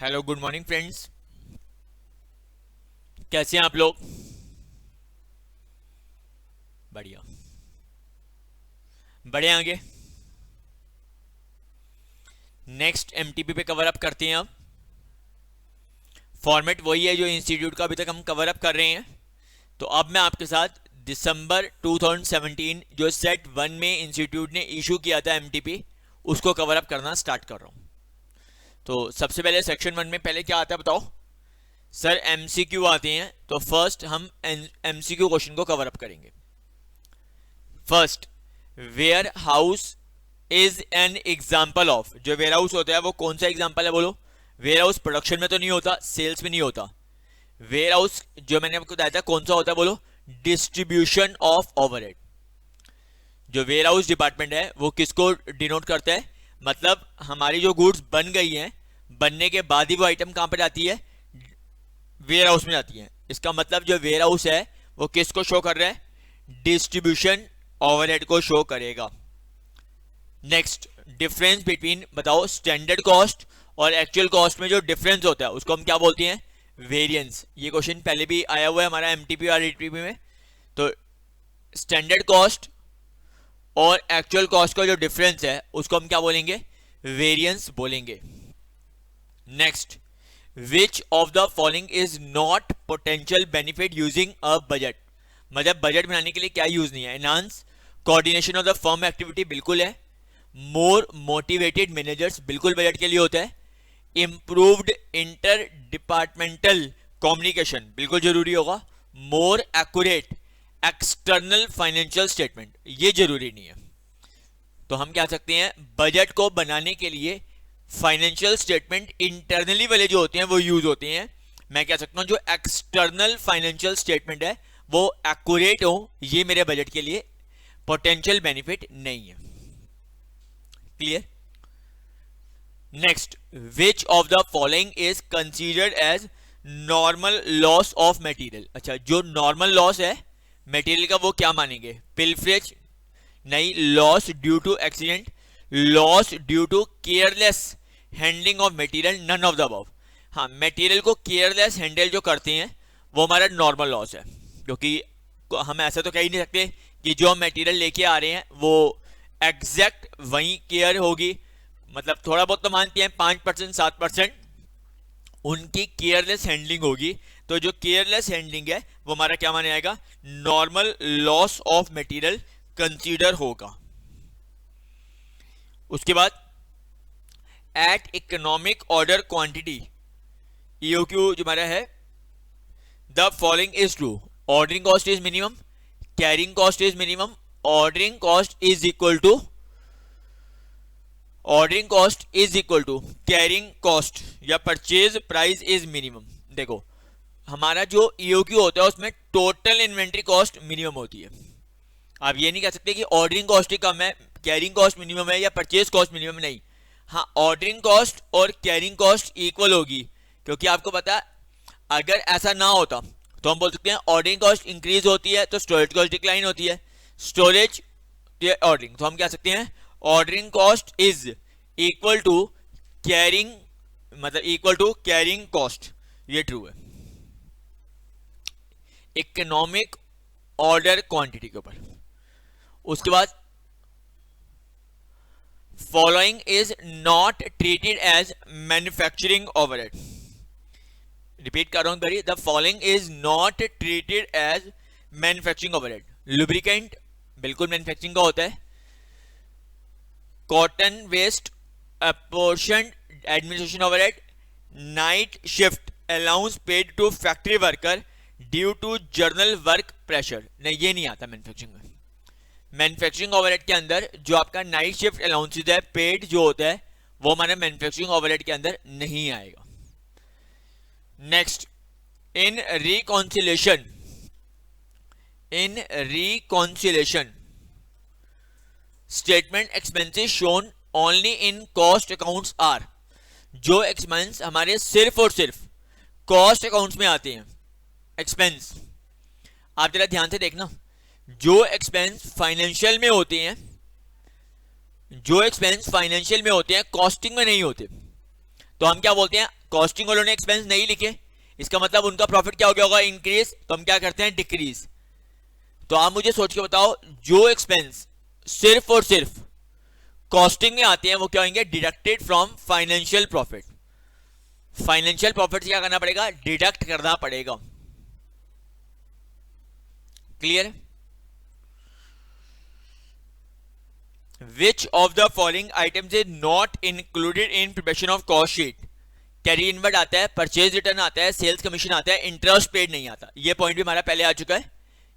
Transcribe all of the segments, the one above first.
Hello good morning friends, कैसे हैं आप लोग। बढ़िया, बढ़े आगे। नेक्स्ट एमटीपी पे कवर अप करते हैं। अब फॉर्मेट वही है जो इंस्टीट्यूट का अभी तक हम कवर अप कर रहे हैं। तो अब मैं आपके साथ दिसंबर 2017 जो सेट 1 में इंस्टीट्यूट ने इशू किया था एमटीपी, उसको कवर अप करना स्टार्ट कर रहा हूँ। तो सबसे पहले सेक्शन 1 में पहले क्या आता है बताओ सर। एमसीक्यू आते हैं, तो फर्स्ट हम एमसीक्यू क्वेश्चन को कवर अप करेंगे। First, warehouse is an example of. जो वेयर हाउस होता है वो कौन सा एग्जाम्पल है बोलो। वेयर हाउस प्रोडक्शन में तो नहीं होता, सेल्स में नहीं होता। वेयर हाउस जो मैंने आपको बताया था कौन सा होता है बोलो, डिस्ट्रीब्यूशन ऑफ ओवरहेड। जो वेयर हाउस डिपार्टमेंट है वो किसको डिनोट करता है, मतलब हमारी जो गुड्स बन गई हैं, बनने के बाद ही वो आइटम कहां पर जाती है, वेयर हाउस में जाती है। इसका मतलब जो वेयर हाउस है वो किसको शो कर रहा है, डिस्ट्रीब्यूशन ओवरहेड को शो करेगा। नेक्स्ट, डिफरेंस बिटवीन बताओ स्टैंडर्ड कॉस्ट और एक्चुअल कॉस्ट में जो डिफरेंस होता है उसको हम क्या बोलते हैं, वेरिएंस। ये क्वेश्चन पहले भी आया हुआ है हमारा एमटीपी और आरटीपी में। तो स्टैंडर्ड कॉस्ट और एक्चुअल कॉस्ट का जो डिफरेंस है उसको हम क्या बोलेंगे, वेरिएंस बोलेंगे। Next, which of the following is not potential benefit using a budget. मतलब बजट बनाने के लिए क्या यूज नहीं है। Enhance coordination of the firm activity बिल्कुल है। मोर मोटिवेटेड मैनेजर्स बिल्कुल बजट के लिए होता है। इंप्रूव्ड इंटर डिपार्टमेंटल कम्युनिकेशन बिल्कुल जरूरी होगा। More accurate external financial statement ये जरूरी नहीं है। तो हम क्या सकते हैं, बजट को बनाने के लिए फाइनेंशियल स्टेटमेंट इंटरनली वाले जो होते हैं वो यूज होते हैं। मैं कह सकता हूं जो एक्सटर्नल फाइनेंशियल स्टेटमेंट है वो एक्यूरेट हो, ये मेरे बजट के लिए पोटेंशियल बेनिफिट नहीं है। Clear. Next, which of the following is considered as normal loss of material. अच्छा, जो नॉर्मल लॉस है मटेरियल का वो क्या मानेंगे, पिलफरेज नहीं, loss due to accident, loss due to careless handling of material, none of the above. हाँ, material को केयरलेस हैंडल जो करते हैं वो हमारा नॉर्मल लॉस है, क्योंकि हम ऐसा तो कह ही नहीं सकते कि जो हम मटेरियल लेके आ रहे हैं वो एग्जैक्ट वही केयर होगी। मतलब थोड़ा बहुत तो मानते हैं 5% 7% उनकी केयरलेस हैंडलिंग होगी। तो जो केयरलेस हैंडलिंग है वो हमारा क्या माना जाएगा, normal loss of material consider होगा। उसके बाद at economic order quantity, EOQ जो हमारा है, the following is true. Ordering cost is minimum, carrying cost is minimum, ordering cost is equal to carrying cost या परचेज प्राइस इज मिनिमम। देखो हमारा जो ईओक्यू होता है उसमें टोटल इन्वेंट्री कॉस्ट मिनिमम होती है। आप ये नहीं कह सकते कि ऑर्डरिंग कॉस्ट ही कम है, कैरिंग कॉस्ट मिनिमम है या परचेज कॉस्ट मिनिमम, नहीं। हाँ, ऑर्डरिंग कॉस्ट और कैरिंग कॉस्ट इक्वल होगी, क्योंकि आपको पता है अगर ऐसा ना होता तो हम बोल सकते हैं ऑर्डरिंग कॉस्ट इंक्रीज होती है तो स्टोरेज कॉस्ट डिक्लाइन होती है, स्टोरेज ऑर्डरिंग। तो हम कह सकते हैं ordering cost is equal to carrying, मतलब इक्वल टू कैरिंग कॉस्ट, ये ट्रू है इकोनॉमिक ऑर्डर क्वांटिटी के ऊपर। उसके बाद following is not treated as manufacturing overhead. Repeat कर रहा हूं करिए, the following is not treated as manufacturing overhead. Lubricant बिल्कुल मैन्युफैक्चरिंग का होता है। Cotton waste apportioned administration overhead. Night shift allowance paid to factory worker due to general work pressure, नहीं ये नहीं आता मैन्युफैक्चरिंग में। मैन्युफैक्चरिंग ओवरहेड के अंदर जो आपका नाइट शिफ्ट अलाउंसेज है, पेड जो होता है, वो हमारे मैन्युफैक्चरिंग ओवरहेड के अंदर नहीं आएगा। Next, in reconciliation statement expenses shown only in cost accounts are. जो एक्सपेंस हमारे सिर्फ और सिर्फ कॉस्ट अकाउंट्स में आते हैं, एक्सपेंस आप जरा ध्यान से देखना, जो एक्सपेंस फाइनेंशियल में होते हैं, जो एक्सपेंस फाइनेंशियल में होते हैं कॉस्टिंग में नहीं होते, तो हम क्या बोलते हैं, कॉस्टिंग वालों ने एक्सपेंस नहीं लिखे, इसका मतलब उनका प्रॉफिट क्या हो गया होगा, इंक्रीज। तो हम क्या करते हैं, डिक्रीज। तो आप मुझे सोच के बताओ, जो एक्सपेंस सिर्फ और सिर्फ कॉस्टिंग में आते हैं वो क्या होंगे, deducted from financial profit. Financial profit से क्या करना पड़ेगा, डिडक्ट करना पड़ेगा। Clear? Which of the following items is not included in preparation of cost sheet? Carry inward आता है, परचेज रिटर्न आता है, सेल्स कमीशन आता है, इंटरेस्ट पेड नहीं आता। ये पॉइंट भी हमारा पहले आ चुका है,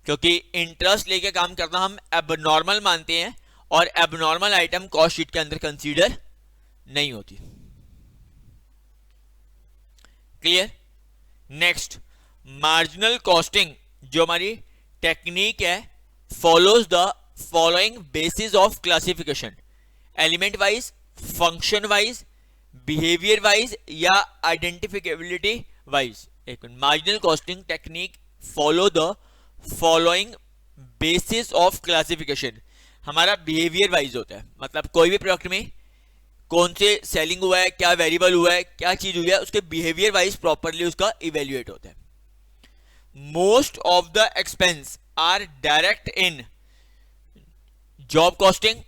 क्योंकि इंटरेस्ट लेके काम करना हम एबनॉर्मल मानते हैं और एबनॉर्मल आइटम कॉस्ट शीट के अंदर कंसीडर नहीं होती। क्लियर? नेक्स्ट, मार्जिनल कॉस्टिंग जो हमारी टेक्निक है, follows the following basis of classification, element wise, function wise, behaviour wise या आइडेंटिफिकेबिलिटी वाइज। एक marginal costing technique follow the following basis of classification, हमारा बिहेवियर वाइज होता है। मतलब कोई भी प्रोडक्ट में कौन से सेलिंग हुआ है, क्या वेरिएबल हुआ है, क्या चीज हुई है, उसके बिहेवियर वाइज प्रॉपरली उसका इवेल्युएट होता है। Most of the expense are direct in job costing,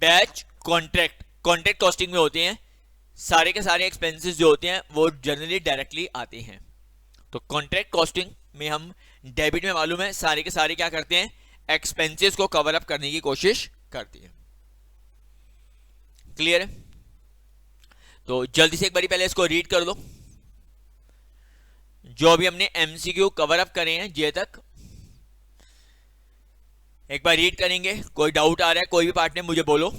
batch, contract. Contract costing में होते हैं सारे के सारे एक्सपेंसेस जो होते हैं वो जनरली डायरेक्टली आते हैं। तो कॉन्ट्रैक्ट कॉस्टिंग में हम डेबिट में मालूम है सारे के सारे क्या करते हैं, एक्सपेंसेस को कवर अप करने की कोशिश करते हैं। क्लियर है? तो जल्दी से एक बारी पहले इसको रीड कर दो, जो भी हमने एमसीक्यू कवर अप करे हैं जे तक, एक बार रीड करेंगे। कोई डाउट आ रहा है कोई भी पार्ट में मुझे बोलो।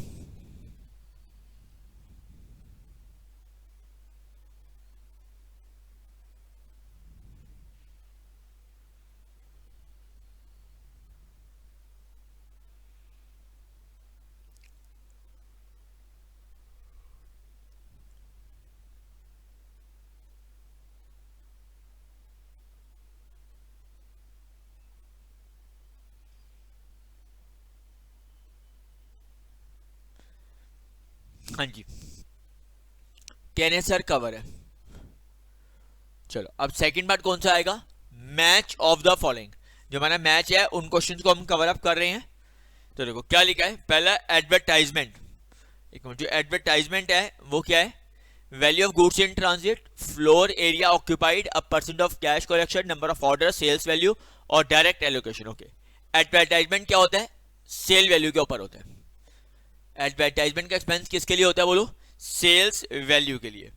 हाँ जी, कहने सर कवर है। चलो अब सेकंड पार्ट कौन सा आएगा, मैच ऑफ द फॉलोइंग। जो हमारा मैच है उन क्वेश्चंस को हम कवर अप कर रहे हैं। तो देखो क्या लिखा है, पहला एडवर्टाइजमेंट। जो एडवर्टाइजमेंट है वो क्या है, value of goods in transit, floor area occupied, a percent of cash collection, number of order, sales value और डायरेक्ट एलोकेशन। ओके, एडवर्टाइजमेंट क्या होता है, सेल वैल्यू के ऊपर होता है। एडवर्टाइजमेंट का एक्सपेंस किसके लिए होता है बोलो, सेल्स वैल्यू के लिए।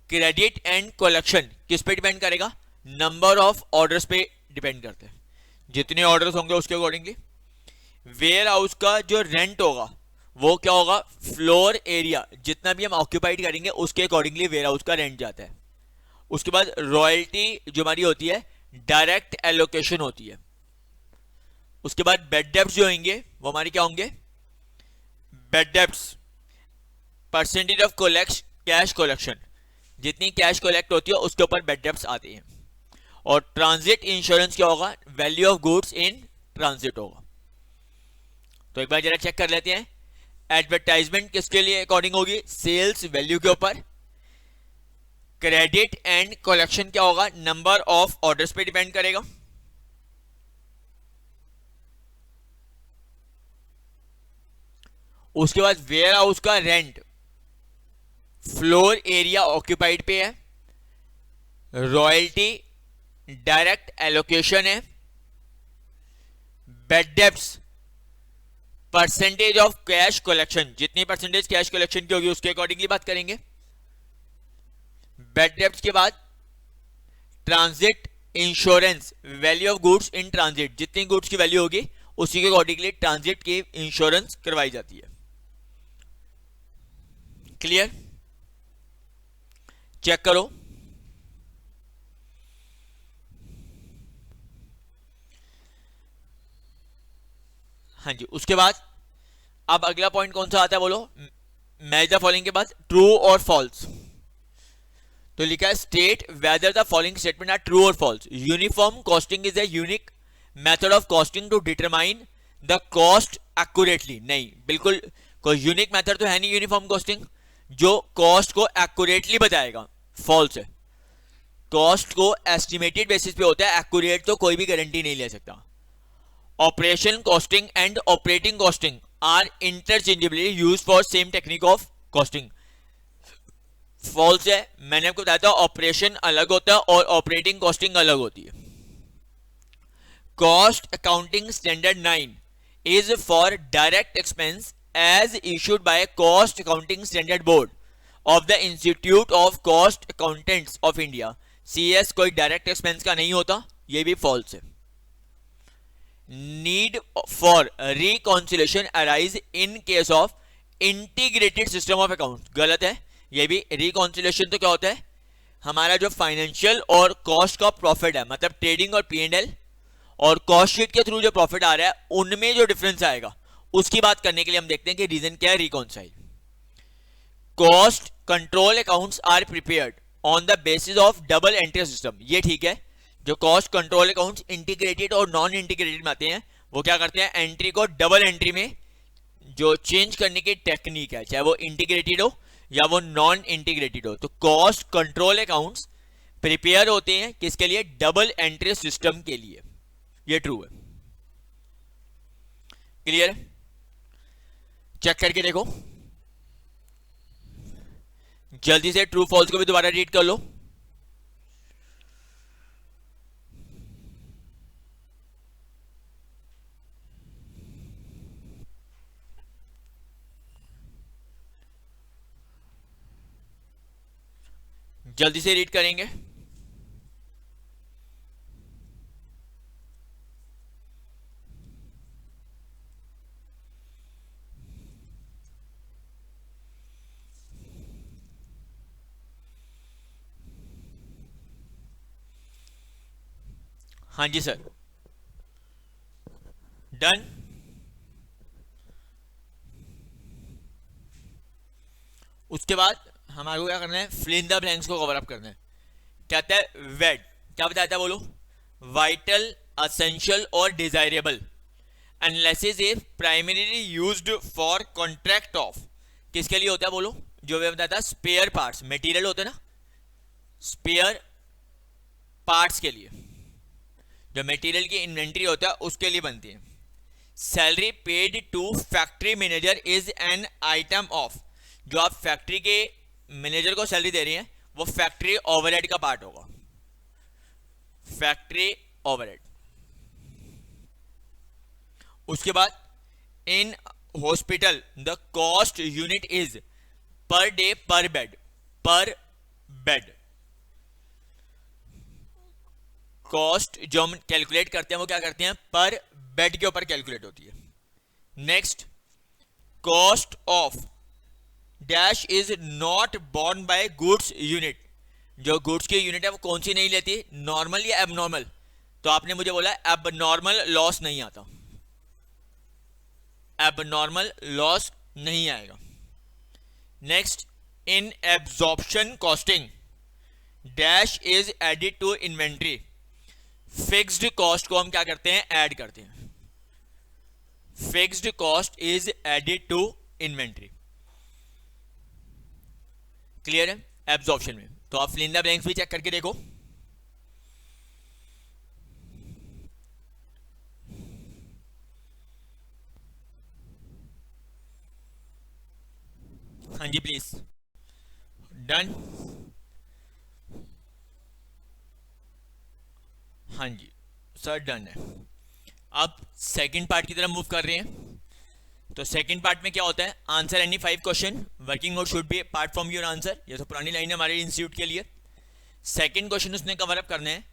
क्रेडिट एंड कलेक्शन किस पे डिपेंड करेगा, नंबर ऑफ ऑर्डर्स पे डिपेंड करते हैं, जितने ऑर्डर्स होंगे उसके अकॉर्डिंगली। वेयर हाउस का जो रेंट होगा वो क्या होगा, फ्लोर एरिया, जितना भी हम ऑक्यूपाइड करेंगे उसके अकॉर्डिंगली वेयर हाउस का रेंट जाता है। उसके बाद रॉयल्टी जो हमारी होती है डायरेक्ट एलोकेशन होती है। उसके बाद बेड डेब्ट्स जो होंगे वो हमारे क्या होंगे, bed debts, percentage of cash collection, जितनी कैश कलेक्ट होती है उसके ऊपर बेड डेब्ट्स आती हैं। और ट्रांजिट इंश्योरेंस क्या होगा, value of goods in transit होगा। तो एक बार जरा चेक कर लेते हैं, एडवर्टाइजमेंट किसके लिए अकॉर्डिंग होगी, सेल्स वैल्यू के ऊपर। क्रेडिट एंड कलेक्शन क्या होगा, नंबर ऑफ ऑर्डर्स पे डिपेंड करेगा। उसके बाद वेयर हाउस का रेंट फ्लोर एरिया ऑक्यूपाइड पे है, रॉयल्टी डायरेक्ट एलोकेशन है, bed debts percentage of cash collection, जितनी परसेंटेज कैश कलेक्शन की होगी उसके अकॉर्डिंगली बात करेंगे। बेड डेब्ट्स के बाद transit insurance, value of goods in transit, जितनी गुड्स की वैल्यू होगी उसी के अकॉर्डिंगली ट्रांजिट की इंश्योरेंस करवाई जाती है। क्लियर? चेक करो। हाँ जी, उसके बाद अब अगला पॉइंट कौन सा आता है बोलो, मैच द फॉलोइंग के बाद ट्रू और फॉल्स। तो लिखा है state whether the following statement are true और false. Uniform costing is a unique method of costing to determine the cost accurately. नहीं, बिल्कुल कोई यूनिक मेथड तो है नहीं यूनिफॉर्म कॉस्टिंग जो कॉस्ट को एक्यूरेटली बताएगा। फॉल्स है। कॉस्ट को एस्टिमेटेड बेसिस पे होता है, एक्यूरेट तो कोई भी गारंटी नहीं ले सकता। Operation costing and operating costing are interchangeably use for same technique of costing. False है। मैंने आपको बताया था ऑपरेशन अलग होता है और ऑपरेटिंग कॉस्टिंग अलग होती है। Cost accounting standard 9 is for direct expense as issued by cost accounting standard board of the institute of cost accountants of India. CS कोई डायरेक्ट एक्सपेंस का नहीं होता, ये भी फॉल्स है। Need for reconciliation arise in case of integrated system of account, गलत है ये भी। रिकॉन्सिलेशन तो क्या होता है, हमारा जो फाइनेंशियल और कॉस्ट का प्रॉफिट है, मतलब ट्रेडिंग और P&L और कॉस्ट शीट के थ्रू जो प्रॉफिट आ रहा है उनमें जो डिफरेंस आएगा उसकी बात करने के लिए हम देखते हैं कि रीजन क्या है reconcile. Cost control accounts are prepared on the basis of double entry system, ये ठीक है। जो कॉस्ट कंट्रोल अकाउंट्स इंटीग्रेटेड और नॉन इंटीग्रेटेड में आते हैं वो क्या करते हैं, एंट्री को डबल एंट्री में जो चेंज करने की टेक्निक है, चाहे वो इंटीग्रेटेड हो या वो नॉन इंटीग्रेटेड हो, तो कॉस्ट कंट्रोल अकाउंट्स प्रिपेयर होते हैं किसके लिए, डबल एंट्री सिस्टम के लिए। ये ट्रू है, क्लियर है। चेक करके देखो, जल्दी से ट्रू फॉल्स को भी दोबारा रीड कर लो। जल्दी से रीड करेंगे। हाँ जी सर, डन। उसके बाद हमारे को क्या करना है, फिल इन द ब्लैंक्स को कवर अप करना है। कहता है वेड, क्या बताया था बोलो, वाइटल, असेंशियल और desirable analysis is primarily used for contract of, किसके लिए होता है बोलो, जो मैं बताया था स्पेयर पार्ट्स, मटेरियल होते हैं ना स्पेयर पार्ट्स के लिए, जो मटेरियल की इन्वेंट्री होता है उसके लिए बनती है। Salary paid to factory manager is an item of, जो आप फैक्ट्री के मैनेजर को सैलरी दे रही हैं वो फैक्ट्री ओवरहेड का पार्ट होगा, फैक्ट्री ओवरहेड। उसके बाद in hospital the cost unit is per day पर बेड, पर बेड। कॉस्ट जो हम कैलकुलेट करते हैं वो क्या करते हैं, पर बेड के ऊपर कैलकुलेट होती है। Next, cost of dash is not borne by goods unit, जो गुड्स की यूनिट है वो कौन सी नहीं लेती, नॉर्मल या एबनॉर्मल, तो आपने मुझे बोला एबनॉर्मल लॉस नहीं आता, एबनॉर्मल लॉस नहीं आएगा। Next, in absorption costing dash is added to inventory, fixed cost को हम क्या करते हैं, ऐड करते हैं, fixed cost is added to inventory. Clear है एब्जॉर्प्शन में। तो आप फिल इन द ब्लैंक्स भी चेक करके देखो। हाँ जी प्लीज, डन। हाँ जी सर डन है। अब सेकंड पार्ट की तरफ मूव कर रहे हैं। तो सेकंड पार्ट में क्या होता है, answer any 5 question, working note should be part from your answer. ये तो पुरानी लाइन है हमारे इंस्टीट्यूट के लिए। सेकंड क्वेश्चन उसने कवर अप करना है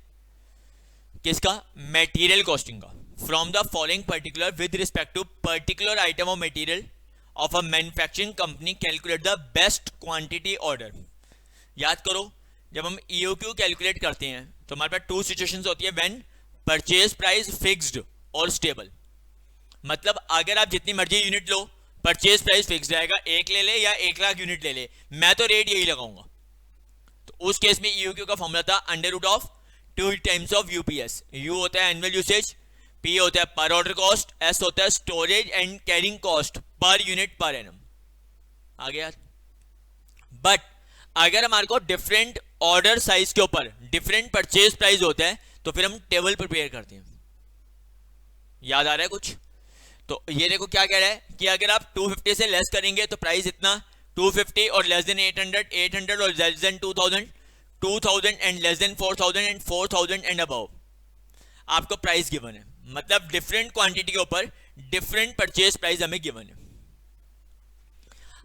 किसका, मटेरियल कॉस्टिंग का। From the following particular with respect to particular item of material of a manufacturing company calculate the best quantity order. याद करो जब हम EOQ कैलकुलेट करते हैं तो हमारे पास 2 सिचुएशंस होती है, व्हेन परचेज प्राइस फिक्स्ड और स्टेबल। मतलब अगर आप जितनी मर्जी यूनिट लो परचेज प्राइस फिक्स्ड रहेगा, 1 ले ले या 1 लाख यूनिट ले ले, मैं तो रेट यही लगाऊंगा। तो उस केस में EOQ का फॉर्मूला था under root of 2 times of UPS। U होता है एनुअल यूसेज, P होता है पर ऑर्डर कॉस्ट, S होता है storage and carrying cost per unit per annum. आ गया। बट अगर हमारे को डिफरेंट ऑर्डर साइज के ऊपर डिफरेंट परचेज प्राइस होता है तो फिर हम टेबल प्रिपेयर करते हैं। याद आ रहा है कुछ? तो ये देखो क्या कह रहा है कि अगर आप 250 से लेस करेंगे तो प्राइस इतना, 250 और लेस देन 800, 800 और less than 2000, 2000 and less than 4000 and 4000 and above आपको प्राइस गिवन है। मतलब डिफरेंट क्वांटिटी के ऊपर डिफरेंट परचेज प्राइस हमें गिवन है।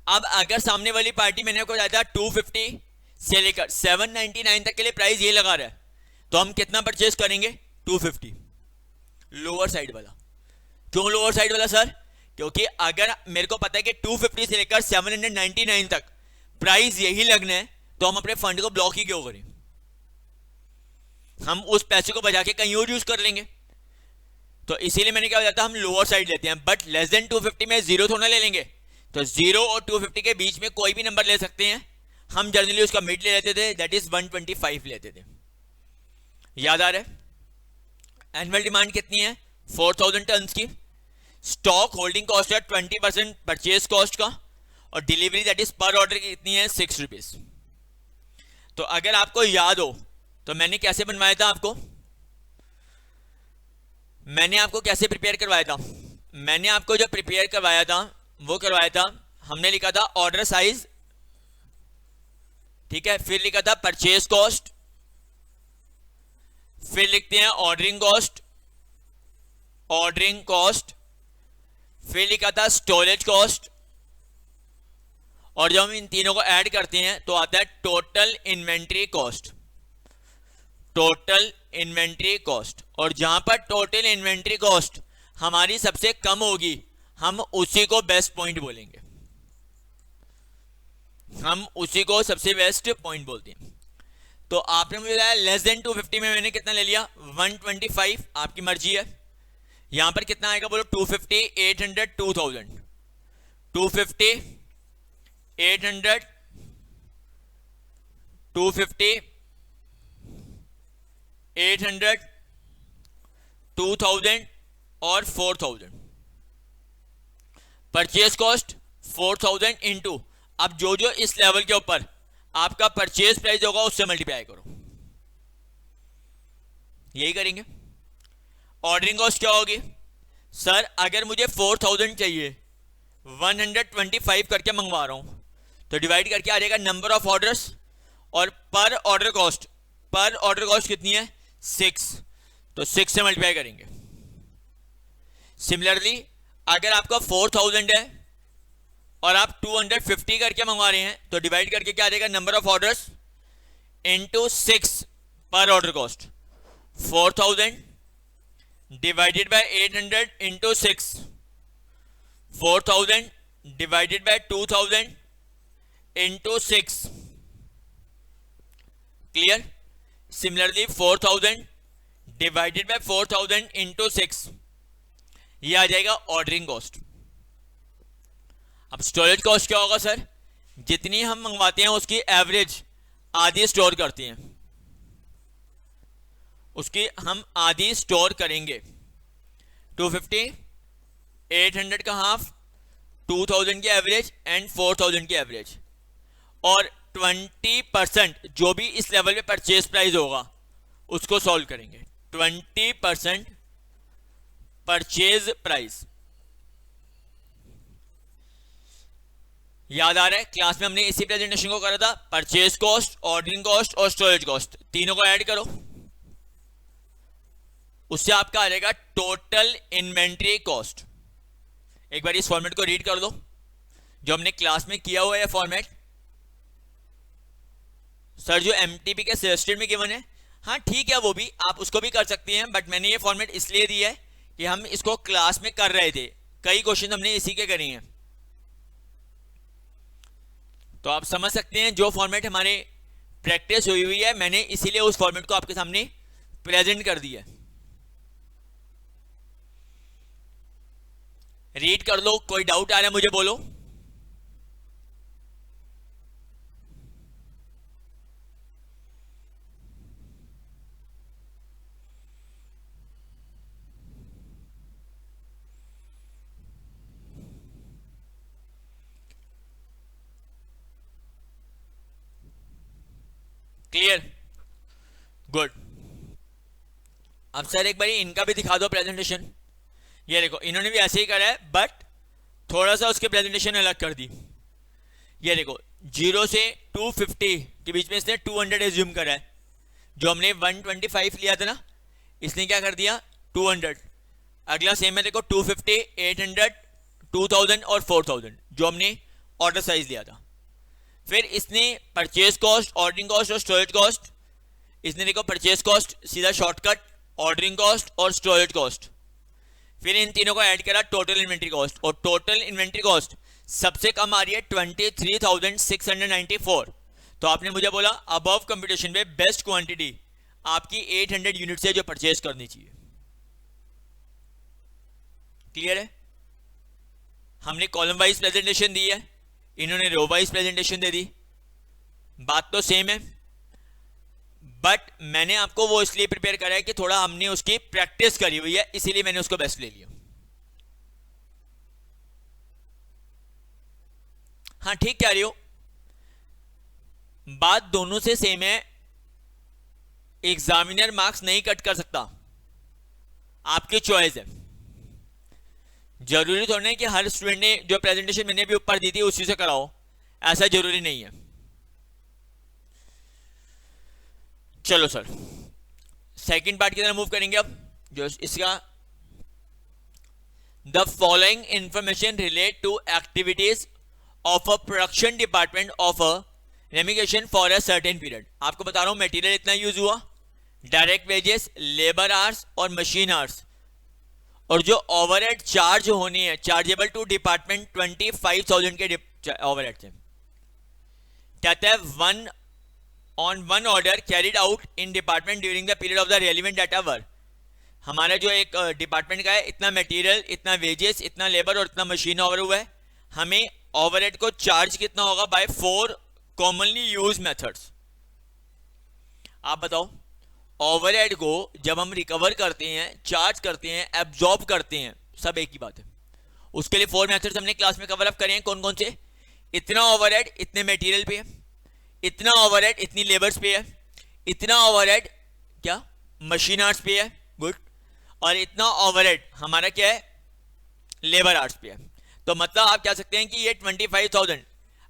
अब अगर सामने वाली पार्टी मैंने आपको बताया था 250 से लेकर 799 तक के लिए प्राइस ये लगा रहा है, तो हम कितना परचेज करेंगे? 250 लोअर साइड वाला। क्यों लोअर साइड वाला सर? क्योंकि अगर मेरे को पता है कि 250 से लेकर 799 तक प्राइस यही लगना है तो हम अपने फंड को ब्लॉक ही क्यों करें? हम उस पैसे को बचा के कहीं और यूज कर लेंगे। तो इसीलिए मैंने क्या बताया था, हम लोअर साइड लेते हैं। बट लेस देन 250 में जीरो थोड़ा ले लेंगे, तो 0 और 250 के बीच में कोई भी नंबर ले सकते हैं। हम जनरली उसका मिड ले लेते थे, दैट इज 125 लेते थे। याद आ रहा है? एनुअल डिमांड कितनी है? 4000 टन की। स्टॉक होल्डिंग कॉस्ट है 20% परचेज कॉस्ट का, और डिलीवरी दैट इज पर ऑर्डर कितनी है? 6 रुपीज। तो अगर आपको याद हो तो मैंने कैसे बनवाया था आपको, मैंने आपको कैसे प्रिपेयर करवाया था? मैंने आपको जो प्रिपेयर करवाया था वो करवाया था, हमने लिखा था ऑर्डर साइज, ठीक है, फिर लिखा था परचेज कॉस्ट, फिर लिखते हैं ऑर्डरिंग कॉस्ट, ऑर्डरिंग कॉस्ट, फिर लिखा था स्टोरेज कॉस्ट, और जब हम इन तीनों को ऐड करते हैं तो आता है total inventory cost. Total inventory cost, और जहां पर टोटल इन्वेंट्री कॉस्ट हमारी सबसे कम होगी हम उसी को बेस्ट पॉइंट बोलेंगे, हम उसी को सबसे बेस्ट पॉइंट बोलते हैं। तो आपने मुझे बताया लेस देन 250 में मैंने कितना ले लिया? 125। आपकी मर्जी है। यहां पर कितना आएगा बोलो? 250, 800, 2000। 250, 800, 250, 800, 2000 और 4000। परचेज कॉस्ट 4000 इंटू, अब जो जो इस लेवल के ऊपर आपका परचेज प्राइस होगा उससे मल्टीप्लाई करो, यही करेंगे। ऑर्डरिंग कॉस्ट क्या होगी? सर अगर मुझे 4000 चाहिए, 125 करके मंगवा रहा हूं, तो डिवाइड करके आ जाएगा नंबर ऑफ ऑर्डर्स, और पर ऑर्डर कॉस्ट, पर ऑर्डर कॉस्ट कितनी है? 6, तो 6 से मल्टीप्लाई करेंगे। सिमिलरली अगर आपका 4000 है और आप 250 करके मंगवा रहे हैं, तो डिवाइड करके क्या आ जाएगा? नंबर ऑफ ऑर्डर्स इंटू 6 पर order cost. 4000 divided by 800 into 6, 4000 divided by 2000 into 6। Clear? Similarly 4000 divided by 4000 into 6, ये आ जाएगा ऑर्डरिंग कॉस्ट। अब स्टोरेज कॉस्ट क्या होगा सर? जितनी हम मंगवाते हैं उसकी एवरेज आधी स्टोर करते हैं, उसकी हम आधी स्टोर करेंगे। 250, 800 का हाफ, 2000 की एवरेज एंड 4000 की एवरेज, और 20% जो भी इस लेवल पे परचेज प्राइस होगा उसको सॉल्व करेंगे। 20% परचेज प्राइस। याद आ रहा है? क्लास में हमने इसी प्रेजेंटेशन को करा था, परचेज कॉस्ट, ऑर्डरिंग कॉस्ट और स्टोरेज कॉस्ट, तीनों को ऐड करो, उससे आपका आ जाएगा टोटल इन्वेंट्री कॉस्ट। एक बार इस फॉर्मेट को रीड कर दो, जो हमने क्लास में किया हुआ है फॉर्मेट। सर जो एमटीपी के सजेस्टेड में गिवन है, हाँ ठीक है, वो भी आप उसको भी कर सकती हैं, बट मैंने ये फॉर्मेट इसलिए दिया है कि हम इसको क्लास में कर रहे थे, कई क्वेश्चन हमने इसी के करे हैं, तो आप समझ सकते हैं जो फॉर्मेट हमारे प्रैक्टिस हुई हुई है, मैंने इसीलिए उस फॉर्मेट को आपके सामने प्रेजेंट कर दिया। रीड कर लो, कोई डाउट आ रहा है मुझे बोलो। Clear, good. अब सर एक बार इनका भी दिखा दो प्रेजेंटेशन। ये देखो इन्होंने भी ऐसे ही करा है बट थोड़ा सा उसके प्रेजेंटेशन अलग कर दी। ये देखो 0 से 250 के बीच में इसने 200 एज्यूम करा है। जो हमने 125 लिया था ना, इसने क्या कर दिया 200। अगला सेम है देखो 250, 800, 2000 और 4000 जो हमने ऑर्डर साइज लिया था। फिर इसने परचेज कॉस्ट, ऑर्डरिंग कॉस्ट और स्टोरेज कॉस्ट, इसने देखो परचेज कॉस्ट सीधा शॉर्टकट, ऑर्डरिंग कॉस्ट और स्टोरेज कॉस्ट, फिर इन तीनों को ऐड करा टोटल इन्वेंट्री कॉस्ट, और टोटल इन्वेंट्री कॉस्ट सबसे कम आ रही है 23,694। तो आपने मुझे बोला अबव कंप्यूटेशन में बेस्ट क्वांटिटी आपकी 800 यूनिट से जो परचेज करनी चाहिए। क्लियर है? हमने कॉलम वाइज प्रेजेंटेशन दी है, इन्होंने रो वाइज प्रेजेंटेशन दे दी, बात तो सेम है बट मैंने आपको वो इसलिए प्रिपेयर करा है कि थोड़ा हमने उसकी प्रैक्टिस करी हुई है, इसीलिए मैंने उसको बेस्ट ले लिया। हाँ ठीक कह रही हो, बात दोनों से सेम है। एग्जामिनर मार्क्स नहीं कट कर सकता, आपकी चॉइस है। जरूरी थोड़ा नहीं कि हर स्टूडेंट ने जो प्रेजेंटेशन मैंने भी ऊपर दी थी उसी से कराओ, ऐसा जरूरी नहीं है। चलो सर सेकंड पार्ट की तरफ मूव करेंगे अब, जो इसका the following information relate to activities of a production department of a remigation for a certain period. आपको बता रहा हूं मटेरियल इतना यूज हुआ, डायरेक्ट वेजेस, लेबर आवर्स और मशीन आवर्स, और जो ओवरहेड चार्ज होनी है चार्जेबल टू डिपार्टमेंट 25,000 के ओवरहेड से। कहता है one order carried out in department during the period of the relevant data work. हमारा जो एक डिपार्टमेंट का है, इतना मटेरियल, इतना वेजेस, इतना लेबर और इतना मशीन ओवर हुआ है, हमें ओवरहेड को चार्ज कितना होगा बाय 4 कॉमनली यूज मेथड्स। आप बताओ ओवरहेड को जब हम रिकवर करते हैं, चार्ज करते हैं, एब्जॉर्ब करते हैं, सब एक ही बात है। उसके लिए 4 मेथड्स हमने क्लास में कवर अप करे हैं। कौन कौन से? इतना ओवरहेड इतने मटेरियल पे है, इतना ओवरहेड इतनी लेबर्स पे है, इतना ओवरहेड क्या मशीन आवर्स पे है, गुड, और इतना ओवरहेड हमारा क्या है लेबर आवर्स पे है। तो मतलब आप कह सकते हैं कि ये 25,000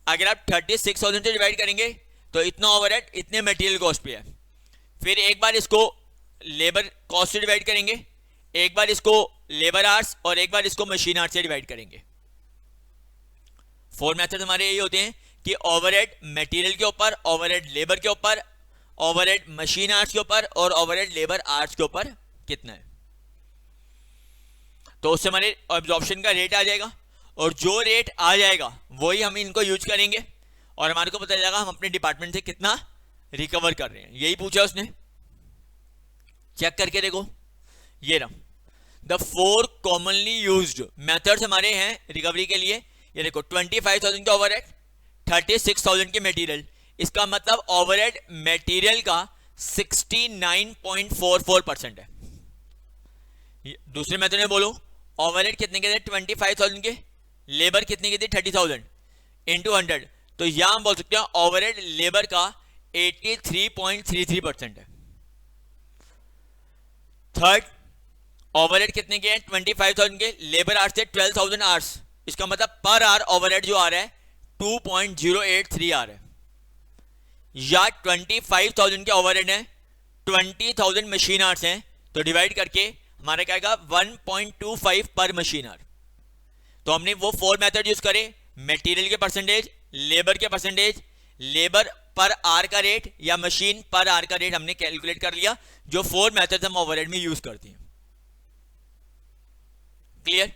अगर आप 36,000 से डिवाइड करेंगे तो इतना ओवरहेड इतने मटेरियल कॉस्ट पे है। फिर एक बार इसको लेबर कॉस्ट से डिवाइड करेंगे, एक बार इसको लेबर आवर्स और एक बार इसको मशीन आवर्स से डिवाइड करेंगे। 4 मेथड हमारे यही होते हैं कि ओवरहेड मटेरियल के ऊपर, ओवरहेड लेबर के ऊपर, ओवरहेड मशीन आवर्स के ऊपर और ओवरहेड लेबर आवर्स के ऊपर कितना है। तो उससे हमारे एब्जॉर्प्शन का रेट आ जाएगा, और जो रेट आ जाएगा वही हम इनको यूज करेंगे और हमारे को पता चलेगा हम अपने डिपार्टमेंट से कितना रिकवर कर रहे हैं। यही पूछा उसने, चेक करके देखो। ये रहा द 4 कॉमनली यूज्ड मेथड्स हमारे हैं रिकवरी के लिए। ये देखो 25,000 के ओवरहेड, 36,000 के मटेरियल, इसका मतलब ओवरहेड मटेरियल का 69.44% है। दूसरे मेथड में बोलो ओवरहेड कितने के थे 25,000 के, लेबर कितने की थी 30,000 इंटू 100, तो यहां हम बोल सकते हैं ओवरहेड लेबर का 83.33% है। थर्ड ओवरहेड कितने के हैं 25,000 के, लेबर आवर्स थे 12,000 आवर्स, इसका मतलब पर आवर ओवरहेड जो आ रहा है 2.083 आ रहा है। या 25,000 के ओवरहेड है, 20,000 मशीन आवर्स हैं, तो डिवाइड करके हमारा क्या आएगा 1.25 पर मशीन आवर। तो हमने वो 4 मेथड यूज करे, मटेरियल के परसेंटेज, लेबर के परसेंटेज, लेबर पर आर का रेट या मशीन पर आर का रेट हमने कैलकुलेट कर लिया, जो 4 मेथड हम ओवरहेड में यूज करते हैं। क्लियर?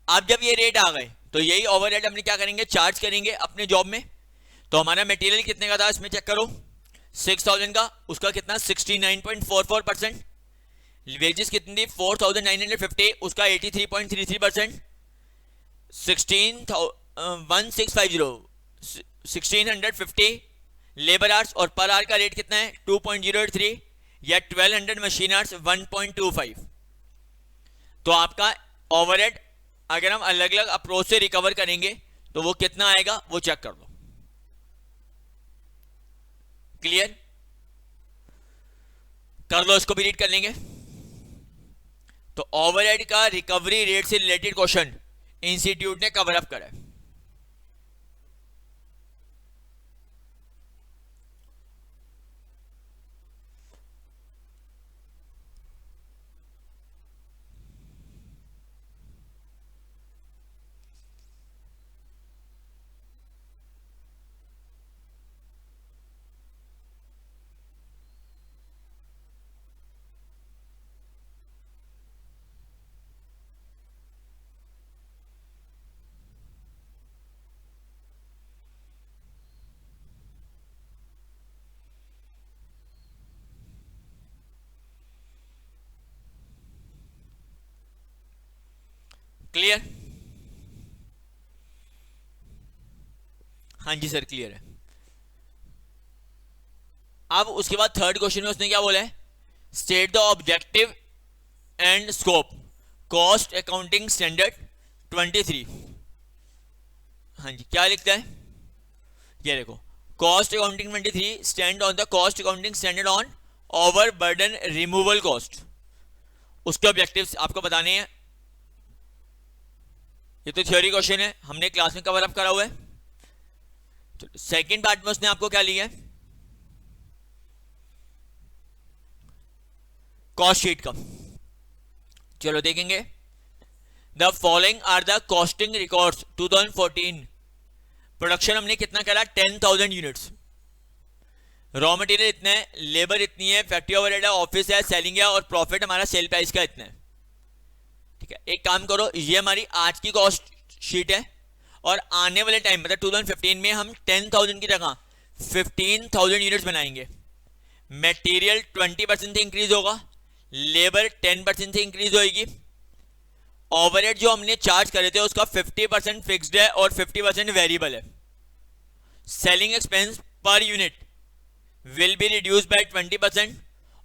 अब जब ये रेट आ गए तो यही ओवरहेड हमने क्या करेंगे चार्ज करेंगे अपने जॉब में। तो हमारा मटेरियल कितने का था इसमें चेक करो 6,000 का, उसका कितना 69.44%, वेजेस कितनी थी 4,950, उसका 83.33%, 1650 लेबर आवर्स और पर आवर का रेट कितना है 2.083 या 1200 मशीन आवर्स 1.25। तो आपका ओवरहेड अगर हम अलग अलग अप्रोच से रिकवर करेंगे तो वो कितना आएगा वो चेक कर लो। क्लियर? कर लो, इसको भी रीड कर लेंगे। तो ओवरहेड का रिकवरी रेट से रिलेटेड क्वेश्चन इंस्टीट्यूट ने कवर अप करा है। क्लियर? हाँ जी सर क्लियर है। अब उसके बाद थर्ड क्वेश्चन में उसने क्या बोला है, state the objective and scope cost accounting standard 23। हाँ जी क्या लिखता है, ये देखो, cost accounting 23 stand on the cost accounting standard on over burden removal cost. उसके ऑब्जेक्टिव्स आपको बताने हैं। ये तो थ्योरी क्वेश्चन है, हमने क्लास में कवर अप करा हुआ है। तो सेकंड पार्ट में उसने आपको क्या लिया है, कॉस्ट शीट का। चलो देखेंगे। The following are the costing records 2014। Production हमने कितना करा, 10,000 यूनिट्स। रॉ मटेरियल इतना है, लेबर इतनी है, फैक्ट्री ओवरहेड है, ऑफिस है, सेलिंग है, और प्रॉफिट हमारा सेल प्राइस का इतना है। ठीक है, एक काम करो, ये हमारी आज की कॉस्ट शीट है, और आने वाले टाइम मतलब 2015 में हम 10,000 की जगह 15,000 यूनिट्स बनाएंगे। मटेरियल 20% से इंक्रीज होगा, लेबर 10% से इंक्रीज होगी, ओवरहेड जो हमने चार्ज करे थे उसका 50% फिक्स्ड है और 50% वेरिएबल है। Selling expense per unit will be reduce by 20%,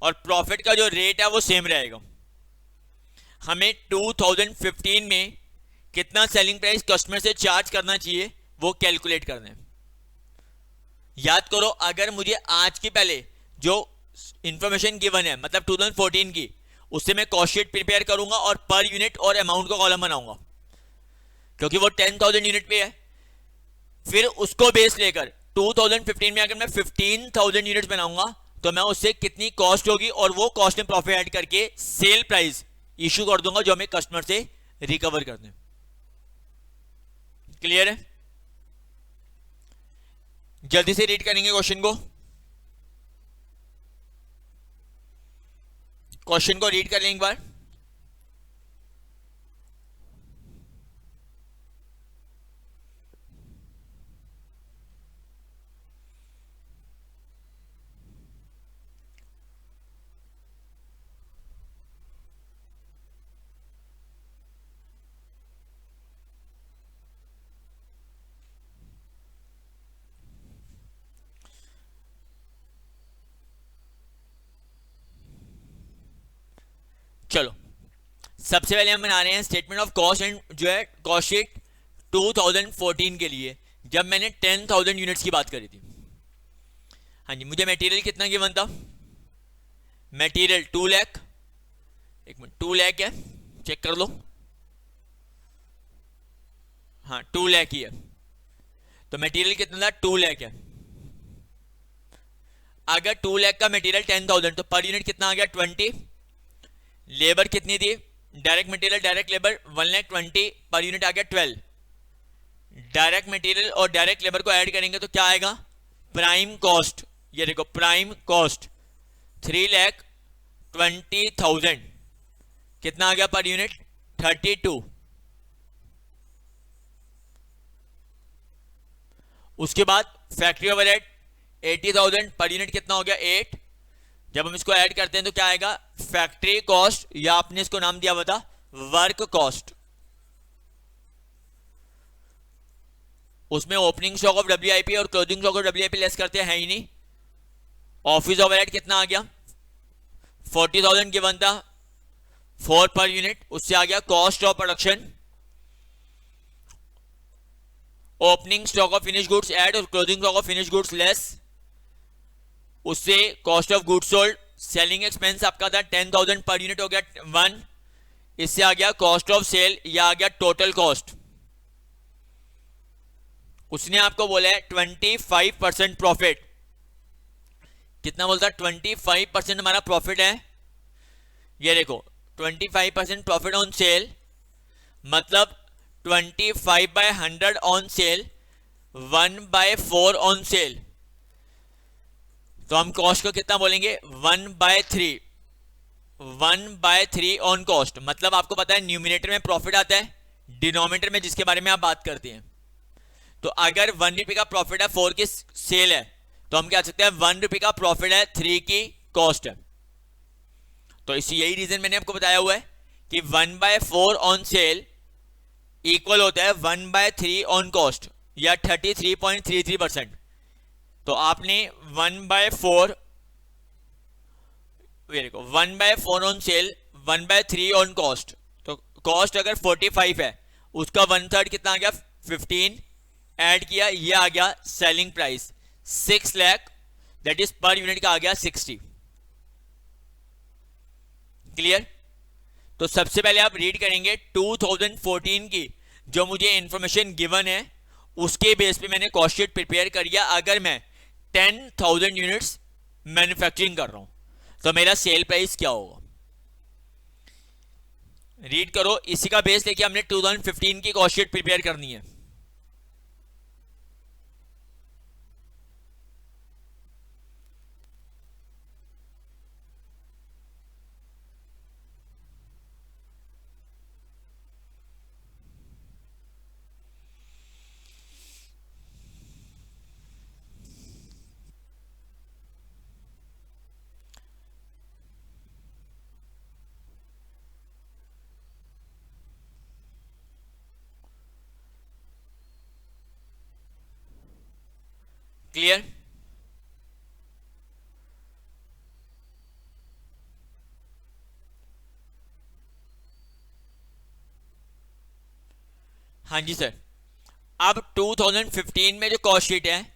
और प्रॉफिट का जो रेट है वो सेम रहेगा। हमें 2015 में कितना सेलिंग प्राइस कस्टमर से चार्ज करना चाहिए वो कैलकुलेट करना है। याद करो, अगर मुझे आज की पहले जो इंफॉर्मेशन गिवन है मतलब 2014 की, उससे मैं कॉस्ट शीट प्रिपेयर करूंगा और पर यूनिट और अमाउंट का कॉलम बनाऊंगा, क्योंकि वो 10,000 यूनिट पे है। फिर उसको बेस लेकर 2015 में अगर मैं 15,000 यूनिट्स बनाऊंगा तो मैं उससे कितनी कॉस्ट होगी और वो कॉस्ट में प्रॉफिट ऐड करके सेल प्राइस इशू कर दूंगा जो हमें कस्टमर से रिकवर करते हैं। क्लियर है? जल्दी से रीड करेंगे क्वेश्चन को। क्वेश्चन को रीड कर लें एक बार। चलो सबसे पहले हम बना रहे हैं स्टेटमेंट ऑफ कॉस्ट एंड जो है कॉस्ट शीट 2014 के लिए, जब मैंने 10,000 यूनिट्स की बात करी थी। हाँ जी, मुझे मटेरियल कितना गिवन था, मटेरियल 2 लाख, एक मिनट 2 लाख है, चेक कर लो। हाँ 2 लाख ही है, तो मटेरियल कितना था 2 लाख है। अगर 2 लाख का मटेरियल 10,000 तो पर यूनिट कितना आ गया 20। लेबर कितनी थी, direct material direct labour 1,20,000 per unit आ गया 12। डायरेक्ट मटेरियल और डायरेक्ट लेबर को ऐड करेंगे तो क्या आएगा, प्राइम कॉस्ट। ये देखो प्राइम कॉस्ट 3,20,000 कितना आ गया पर यूनिट 32। उसके बाद फैक्ट्री ओवरहेड 80,000 पर यूनिट कितना हो गया 8। जब हम इसको ऐड करते हैं तो क्या आएगा, फैक्ट्री कॉस्ट, या आपने इसको नाम दिया हुआ था वर्क कॉस्ट। उसमें ओपनिंग स्टॉक ऑफ WIP और closing stock of WIP less करते हैं ही नहीं। ऑफिस ओवरहेड कितना आ गया 40,000 गिवन था 4 पर यूनिट, उससे आ गया cost of production. Opening stock of finish goods add और closing stock of finish goods less, उससे cost of goods sold selling expense आपका था 10,000 पर यूनिट, हो गया 1, इससे आ गया कॉस्ट ऑफ सेल, या आ गया टोटल कॉस्ट। उसने आपको बोला है 25% प्रॉफिट, कितना बोलता है 25% हमारा प्रॉफिट है। ये देखो 25% प्रॉफिट ऑन सेल मतलब 25/100 ऑन सेल, 1/4 ऑन सेल। तो हम कॉस्ट को कितना बोलेंगे 1/3, 1/3 ऑन कॉस्ट। मतलब आपको पता है न्यूमिनेटर में प्रॉफिट आता है, डिनोमिनेटर में जिसके बारे में आप बात करते हैं। तो अगर 1 रुपये का प्रॉफिट है 4 की सेल है, तो हम कह सकते हैं 1 रुपये का प्रॉफिट है 3 की कॉस्ट है। तो इसी यही रीजन मैंने आपको बताया हुआ है कि 1/4 ऑन सेल इक्वल होता है 1/3 ऑन कॉस्ट, या 33.33%। तो आपने 1/4 देखो 1/4 ऑन सेल, 1/3 ऑन कॉस्ट। तो कॉस्ट अगर 45 है, उसका 1/3 कितना आ गया 15, ऐड किया, ये आ गया selling price 6 lakh, that is per unit का आ गया 60। क्लियर? तो सबसे पहले आप रीड करेंगे 2014 की जो मुझे इंफॉर्मेशन गिवन है, उसके बेस पे मैंने कॉस्ट शीट प्रिपेयर किया। अगर मैं 10,000 यूनिट्स मैन्युफैक्चरिंग कर रहा हूं तो मेरा सेल प्राइस क्या होगा, रीड करो। इसी का बेस लेके हमने 2015 की कॉस्ट शीट प्रिपेयर करनी है। क्लियर? हाँ जी सर। अब 2015 में जो कॉस्ट शीट है,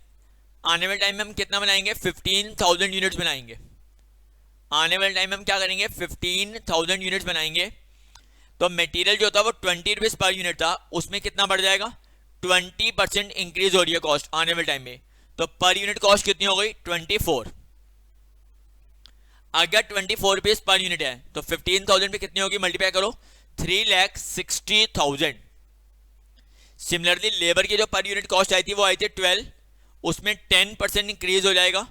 आने वाले टाइम में हम कितना बनाएंगे 15,000 यूनिट्स बनाएंगे। आने वाले टाइम में हम क्या करेंगे 15,000 यूनिट्स बनाएंगे। तो मटेरियल जो था वो 20 रुपीज पर यूनिट था, उसमें कितना बढ़ जाएगा 20% इंक्रीज हो रही है कॉस्ट आने वाले टाइम में। तो पर यूनिट कॉस्ट कितनी हो गई 24। अगर 24 रुपीज पर यूनिट है तो 15,000 पे कितनी होगी, मल्टीप्लाई करो 3,60,000। सिमिलरली लेबर की जो पर यूनिट कॉस्ट आई थी वो आई थी 12, उसमें 10% इंक्रीज हो जाएगा,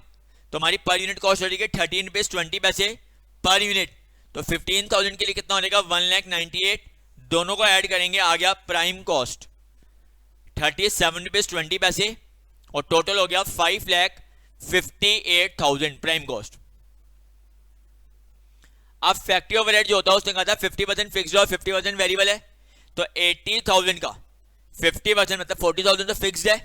तो हमारी पर यूनिट कॉस्ट हो जाएगी 13 रुपीज 20 पैसे पर यूनिट। तो 15,000 के लिए कितना हो जाएगा 1,98,000। दोनों को ऐड करेंगे, आ गया प्राइम कॉस्ट 37 रुपीज 20 पैसे, और टोटल हो गया 5,58,000 प्राइम कॉस्ट। अब फैक्ट्री ओवरहेड जो होता है उसने कहा था 50% फिक्स्ड और 50% वेरिएबल है। तो 80,000 का 50% मतलब 40,000 तो फिक्स्ड है,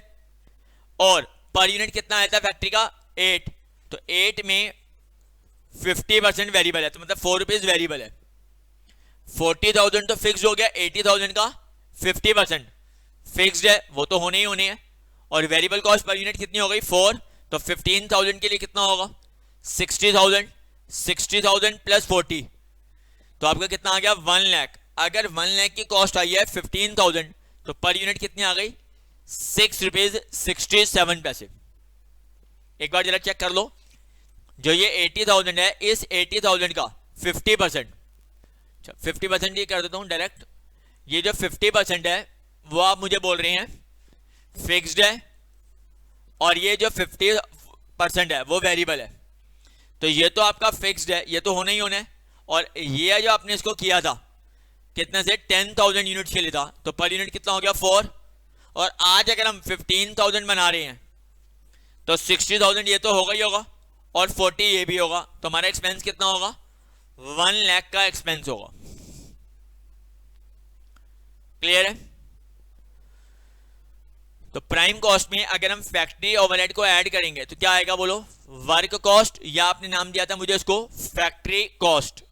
और पर यूनिट कितना आया था फैक्ट्री का 8, तो 8 में 50% वेरिएबल है, तो मतलब 4 रुपीज वेरिएबल है। 40,000 तो फिक्स्ड हो गया, 80,000 का 50% फिक्स्ड है, वो तो होने ही होने हैं। और वेरिएबल कॉस्ट पर यूनिट कितनी हो गई 4, तो 15,000 के लिए कितना होगा 60,000, 60,000 प्लस 40, तो आपका कितना आ गया 1 लाख। अगर 1 लाख की कॉस्ट आई है 15,000, तो पर यूनिट कितनी आ गई 6 रुपीज 67 पैसे। एक बार जरा चेक कर लो, जो ये 80,000 है, इस 80,000 का 50%, 50% ये कर देता हूं डायरेक्ट। ये जो 50% है वो आप मुझे बोल रहे हैं फिक्स्ड है, और ये जो 50% है वो वेरिएबल है। तो ये तो आपका फिक्स्ड है, ये तो होना ही होना है। और ये जो आपने इसको किया था कितने से 10,000 यूनिट्स के लिए था, तो पर यूनिट कितना हो गया 4। और आज अगर हम 15,000 बना रहे हैं तो 60,000 ये तो होगा ही होगा, और 40 ये भी होगा, तो हमारा एक्सपेंस कितना होगा 1 लाख का एक्सपेंस होगा। क्लियर है? तो प्राइम कॉस्ट में अगर हम फैक्ट्री ओवरहेड को ऐड करेंगे तो क्या आएगा बोलो, वर्क कॉस्ट, या आपने नाम दिया था मुझे उसको फैक्ट्री कॉस्ट।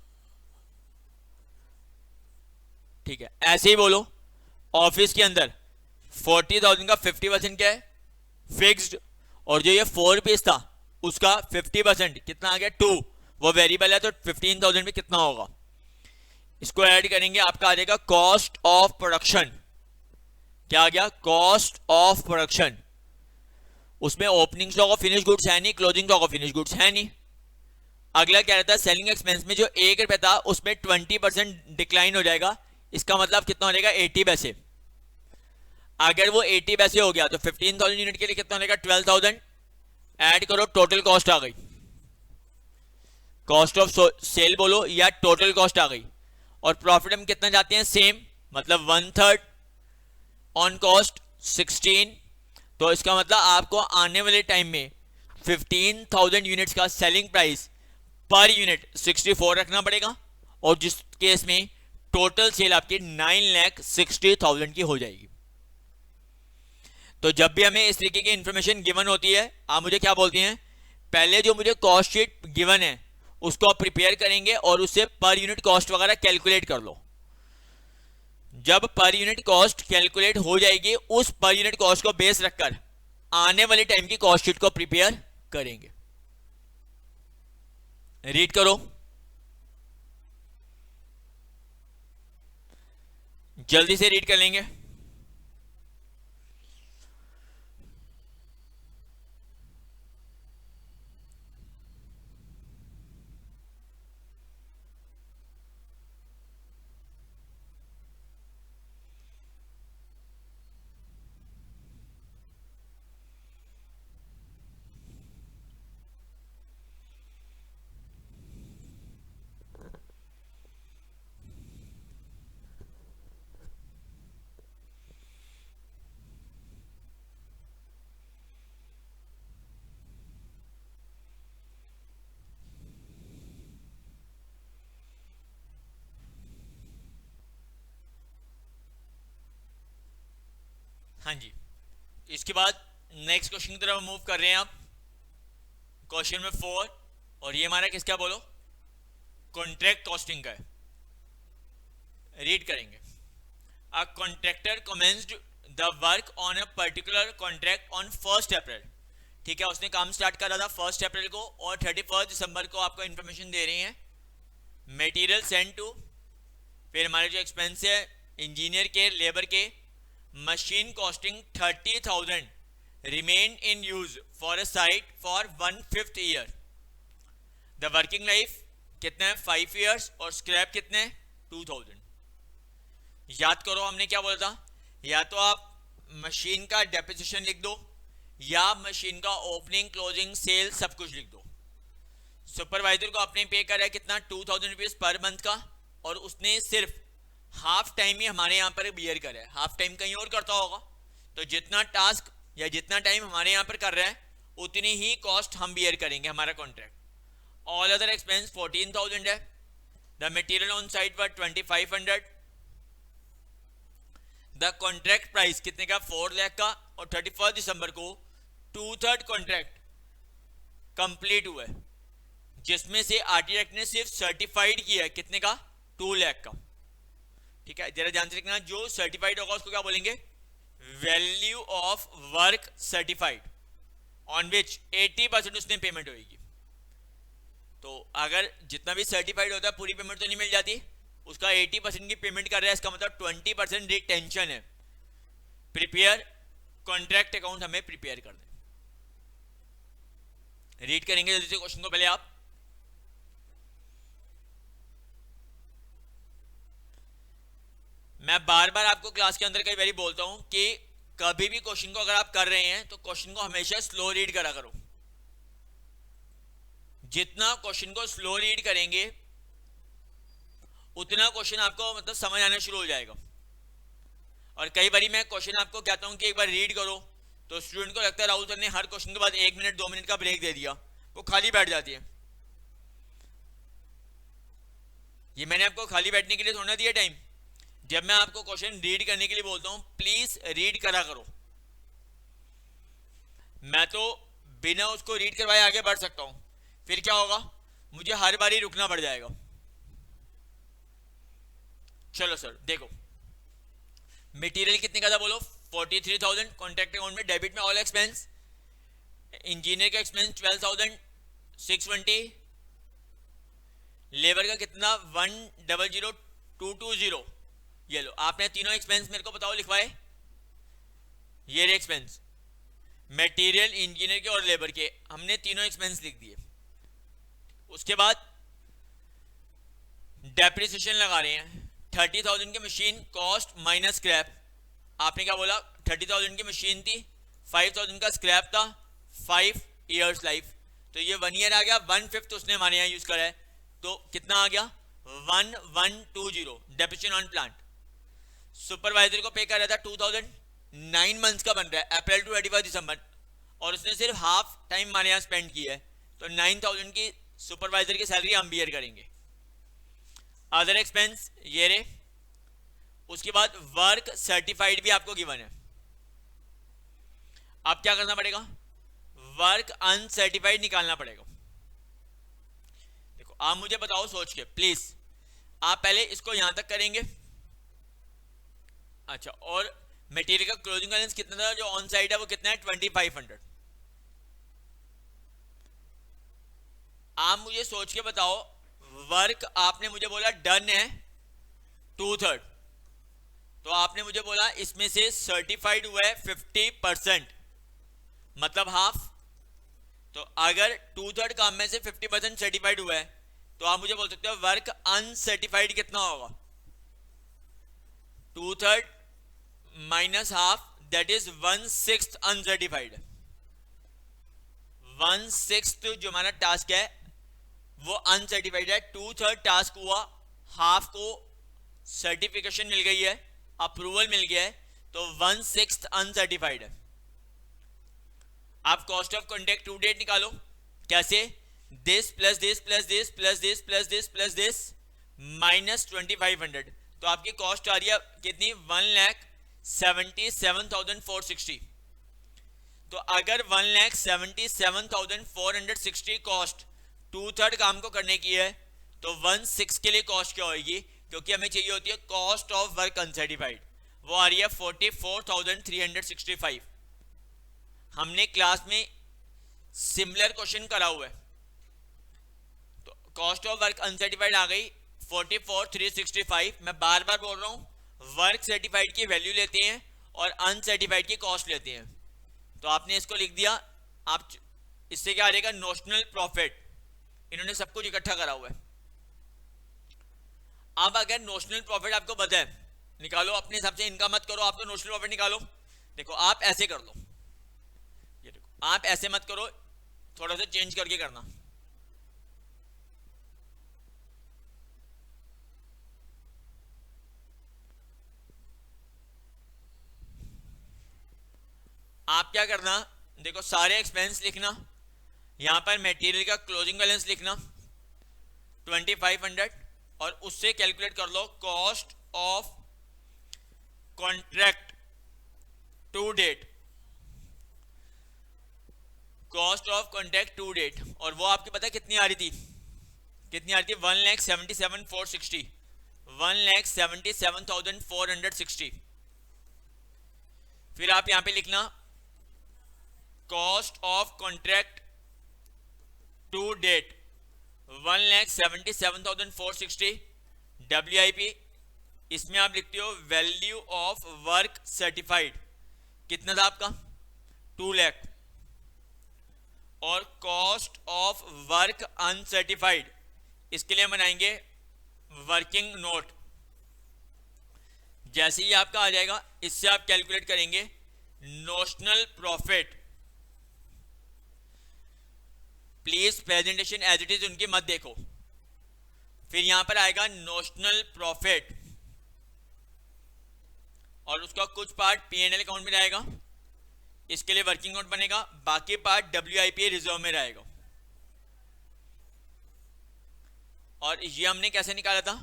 ठीक है, ऐसे ही बोलो। ऑफिस के अंदर 40,000 का 50% क्या है फिक्स्ड, और जो ये 4 रुपीज था उसका 50% कितना आ गया 2, वो वेरिएबल है तो 15,000 में कितना होगा, इसको ऐड करेंगे, आपका आ जाएगा कॉस्ट ऑफ प्रोडक्शन। क्या आ गया, कॉस्ट ऑफ प्रोडक्शन। उसमें opening stock of finish goods है नहीं, closing stock of finish goods है नहीं। अगला क्या रहता है, सेलिंग एक्सपेंस में जो 1 रुपए था उसमें 20% डिक्लाइन हो जाएगा, इसका मतलब कितना हो जाएगा 80 पैसे। अगर वो 80 पैसे हो गया तो 15,000 यूनिट के लिए कितना हो जाएगा 12,000। ऐड करो, टोटल कॉस्ट आ गई, कॉस्ट ऑफ सेल बोलो या टोटल कॉस्ट आ गई। और प्रॉफिट हम कितना जाते हैं, सेम, मतलब 1/3 ऑन कॉस्ट 16। तो इसका मतलब आपको आने वाले टाइम में 15,000 यूनिट्स का सेलिंग प्राइस पर यूनिट 64 रखना पड़ेगा, और जिस केस में टोटल सेल आपकी 9,60,000 की हो जाएगी। तो जब भी हमें इस तरीके की इंफॉर्मेशन गिवन होती है, आप मुझे क्या बोलती हैं, पहले जो मुझे कॉस्ट शीट गिवन है उसको आप प्रिपेयर करेंगे और उससे पर यूनिट कॉस्ट वगैरह कैलकुलेट कर लो। जब पर यूनिट कॉस्ट कैलकुलेट हो जाएगी, उस पर यूनिट कॉस्ट को बेस रखकर आने वाले टाइम की कॉस्ट शीट को प्रिपेयर करेंगे। रीड करो, जल्दी से रीड कर लेंगे। हाँ जी, इसके बाद नेक्स्ट क्वेश्चन की तरफ मूव कर रहे हैं आप। क्वेश्चन नंबर 4, और ये हमारा किसका बोलो, कॉन्ट्रैक्ट कॉस्टिंग का है। रीड करेंगे, a contractor commenced the work on a particular contract on 1 अप्रैल। ठीक है, उसने काम स्टार्ट करा था 1 अप्रैल को, और 31 दिसंबर को आपको इंफॉर्मेशन दे रही है मटेरियल सेंड टू, फिर हमारे जो एक्सपेंस है इंजीनियर के, लेबर के, machine costing 30,000 remain in use for a site for 1/5 year. The working life कितना है 5 ईयर्स, और स्क्रैप कितने 2,000। याद करो हमने क्या बोला था, या तो आप मशीन का डेप्रिसिएशन लिख दो या मशीन का ओपनिंग क्लोजिंग सेल सब कुछ लिख दो। सुपरवाइजर को आपने पे करा है कितना 2,000 रुपीज पर मंथ का, और उसने सिर्फ हाफ टाइम ही हमारे यहाँ पर बियर करा है, हाफ टाइम कहीं और करता होगा। तो जितना टास्क या जितना टाइम हमारे यहाँ पर कर रहा है उतनी ही कॉस्ट हम बियर करेंगे, हमारा कॉन्ट्रैक्ट। ऑल अदर एक्सपेंस 14,000 है। The material on site were 2,500। The contract price कितने का 4 लाख का, और 31 दिसंबर को 2/3 कॉन्ट्रैक्ट कंप्लीट हुआ है, जिसमें से आर्किटेक्ट ने सिर्फ सर्टिफाइड किया है कितने का 2 लाख का। ठीक है, जरा ध्यान से लिखना, जो सर्टिफाइड होगा उसको क्या बोलेंगे, value of work certified, on which 80% उसने पेमेंट होगी। तो अगर जितना भी सर्टिफाइड होता है पूरी पेमेंट तो नहीं मिल जाती, उसका 80% की पेमेंट कर रहा है, इसका मतलब 20% रिटेंशन है। प्रिपेयर कॉन्ट्रैक्ट अकाउंट हमें प्रिपेयर कर दें। रीड करेंगे जल्दी से क्वेश्चन को पहले आप। मैं बार बार आपको क्लास के अंदर कई बार बोलता हूं कि कभी भी क्वेश्चन को अगर आप कर रहे हैं तो क्वेश्चन को हमेशा स्लो रीड करा करो। जितना क्वेश्चन को स्लो रीड करेंगे उतना क्वेश्चन आपको मतलब समझ आना शुरू हो जाएगा। और कई बार मैं क्वेश्चन आपको कहता हूं कि एक बार रीड करो, तो स्टूडेंट को लगता है राहुल सर ने हर क्वेश्चन के बाद 1 मिनट 2 मिनट का ब्रेक दे दिया, वो खाली बैठ जाती है। ये मैंने आपको खाली बैठने के लिए थोड़ा दिया टाइम। जब मैं आपको क्वेश्चन रीड करने के लिए बोलता हूं प्लीज रीड करा करो। मैं तो बिना उसको रीड करवाए आगे बढ़ सकता हूं, फिर क्या होगा, मुझे हर बार ही रुकना पड़ जाएगा। चलो सर देखो, मटेरियल कितने का था बोलो 43,000, कॉन्ट्रैक्ट अकाउंट में डेबिट में ऑल एक्सपेंस, इंजीनियर का एक्सपेंस 12,620, लेबर का कितना 100,220। ये लो, आपने तीनों एक्सपेंस मेरे को बताओ लिखवाए। ये रे एक्सपेंस, मटेरियल, इंजीनियर के और लेबर के, हमने तीनों एक्सपेंस लिख दिए। उसके बाद डेप्रिसिएशन लगा रहे हैं। 30,000 की मशीन कॉस्ट माइनस स्क्रैप। आपने क्या बोला, 30,000 की मशीन थी, 5,000 का स्क्रैप था, 5 इयर्स लाइफ, तो ये 1 ईयर आ गया, 1/5 उसने हमारे यहाँ यूज करा है, तो कितना आ गया 1120 डेप्रिसिएशन ऑन प्लांट। सुपरवाइजर को पे कर रहा था 2,000, 9 मंथ्स का बन रहा है, अप्रैल टू 31 दिसंबर, और उसने सिर्फ हाफ टाइम हमारे यहाँ स्पेंड किया है, तो 9,000 की सुपरवाइजर की सैलरी हम बियर करेंगे। अदर एक्सपेंस ये रे। उसके बाद वर्क सर्टिफाइड भी आपको गिवन है। अब क्या करना पड़ेगा, वर्क अनसर्टिफाइड निकालना पड़ेगा। देखो आप मुझे बताओ सोच के प्लीज, आप पहले इसको यहां तक करेंगे। अच्छा, और मटेरियल का क्लोजिंग बैलेंस कितना था जो ऑन साइड है, वो कितना है 2500। आप मुझे सोच के बताओ, वर्क आपने मुझे बोला डन है 2/3, तो आपने मुझे बोला इसमें से सर्टिफाइड हुआ है 50%, मतलब हाफ। तो अगर 2/3 काम में से 50% सर्टिफाइड हुआ है, तो आप मुझे बोल सकते हो वर्क अनसर्टिफाइड कितना होगा, 2/3 minus half, that is 1/6 uncertified. 1/6 जो हमारा टास्क है वो अनसर्टिफाइड है। 2/3 टास्क हुआ, हाफ को सर्टिफिकेशन मिल गई है, अप्रूवल मिल गया है, तो 1/6 अनसर्टिफाइड है। आप cost of contract to date निकालो। कैसे, this plus this plus this plus this plus this plus this minus 2500, तो आपकी कॉस्ट आ रही है कितनी 1,77,460। तो अगर 1,77,460 कॉस्ट 2/3 काम को करने की है, तो 1/6 के लिए कॉस्ट क्या होगी, क्योंकि हमें चाहिए होती है कॉस्ट ऑफ वर्क अनसर्टिफाइड, वो आ रही है 44,365। हमने क्लास में सिमिलर क्वेश्चन करा हुआ है, तो कॉस्ट ऑफ वर्क अनसर्टिफाइड आ गई 44,365। मैं बार बार बोल रहा हूं, वर्क सर्टिफाइड की वैल्यू लेते हैं और अनसर्टिफाइड की कॉस्ट लेते हैं, तो आपने इसको लिख दिया। आप इससे क्या आ जाएगा, नोशनल प्रॉफिट, इन्होंने सब कुछ इकट्ठा करा हुआ है। अब अगर नोशनल प्रॉफिट आपको पता है, निकालो अपने हिसाब से, इनका मत करो, आप तो नोशनल प्रॉफिट निकालो। देखो आप ऐसे कर लो, ये देखो आप ऐसे मत करो, थोड़ा सा चेंज करके करना। आप क्या करना, देखो सारे एक्सपेंस लिखना, यहां पर मटेरियल का क्लोजिंग बैलेंस लिखना 2500, और उससे कैलकुलेट कर लो cost of contract to date, cost of contract to date, और वो आपकी पता है कितनी आ रही थी, कितनी आ रही थी 1,77,460, 1,77,460। फिर आप यहां पे लिखना cost of contract to date 1,77,460 WIP, इसमें आप लिखते हो वैल्यू ऑफ वर्क सर्टिफाइड, कितना था आपका 2 लाख, और कॉस्ट ऑफ वर्क अनसर्टिफाइड, इसके लिए हम बनाएंगे वर्किंग नोट। जैसे ही आपका आ जाएगा, इससे आप कैलकुलेट करेंगे notional profit. Please presentation as it is उनकी मत देखो। फिर यहां पर आएगा नोशनल प्रॉफिट, और उसका कुछ पार्ट P&L अकाउंट में रहेगा, इसके लिए वर्किंग नोट बनेगा, बाकी पार्ट WIP रिजर्व में रहेगा। और ये हमने कैसे निकाला था,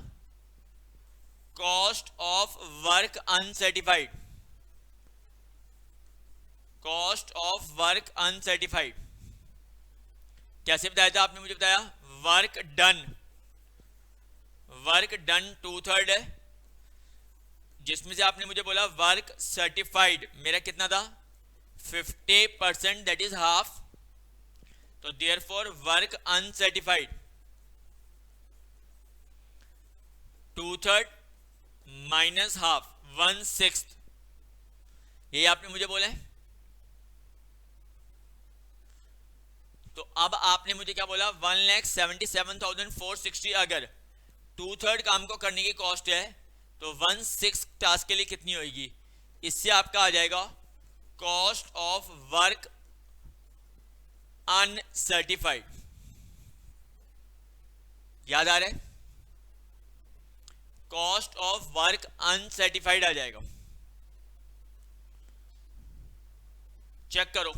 cost of work uncertified, cost of work uncertified कैसे बताया था, आपने मुझे बताया वर्क डन, वर्क डन 2/3 है, जिसमें से आपने मुझे बोला वर्क सर्टिफाइड मेरा कितना था 50%, दैट इज हाफ, तो therefore work uncertified 2/3 minus half 1/6, ये आपने मुझे बोला है। तो अब आपने मुझे क्या बोला, 1,77,460 अगर 2/3 काम को करने की कॉस्ट है तो 1/6 टास्क के लिए कितनी होगी, इससे आपका आ जाएगा कॉस्ट ऑफ वर्क अनसर्टिफाइड। याद आ रहा है, कॉस्ट ऑफ वर्क अनसर्टिफाइड आ जाएगा। चेक करो,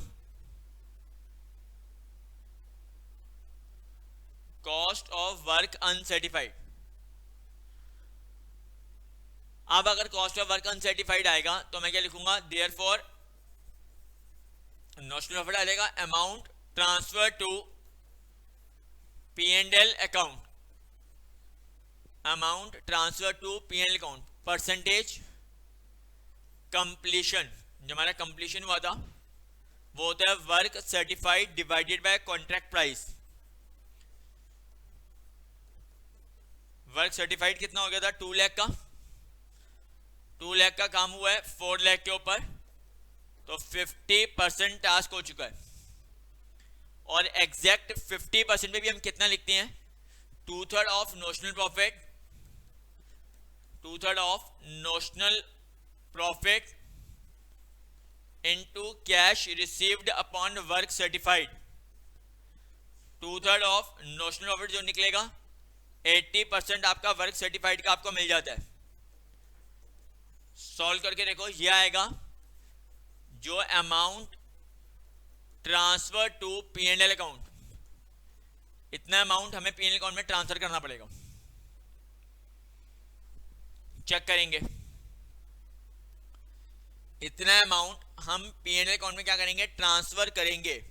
कॉस्ट ऑफ वर्क अनसर्टिफाइड। अब अगर कॉस्ट ऑफ वर्क अनसर्टिफाइड आएगा तो मैं क्या लिखूंगा, देयरफॉर नोशनल प्रॉफिट आ जाएगा amount transfer to P&L account, amount transfer to P&L account, percentage completion, जो हमारा कंप्लीशन हुआ था वो होता है work certified divided by contract price. Work certified कितना हो गया था, 2 लाख का, 2 लाख का काम हुआ है 4 लाख के ऊपर, तो 50% टास्क हो चुका है। और एग्जैक्ट 50% में भी हम कितना लिखते हैं, 2/3 of notional profit, 2/3 of notional profit into cash received upon work certified. 2/3 of notional profit जो निकलेगा 80% आपका वर्क सर्टिफाइड का आपको मिल जाता है। सॉल्व करके देखो, ये आएगा जो amount transfer to P&L account, इतना अमाउंट हमें P&L अकाउंट में ट्रांसफर करना पड़ेगा। चेक करेंगे, इतना अमाउंट हम P&L अकाउंट में क्या करेंगे, ट्रांसफर करेंगे।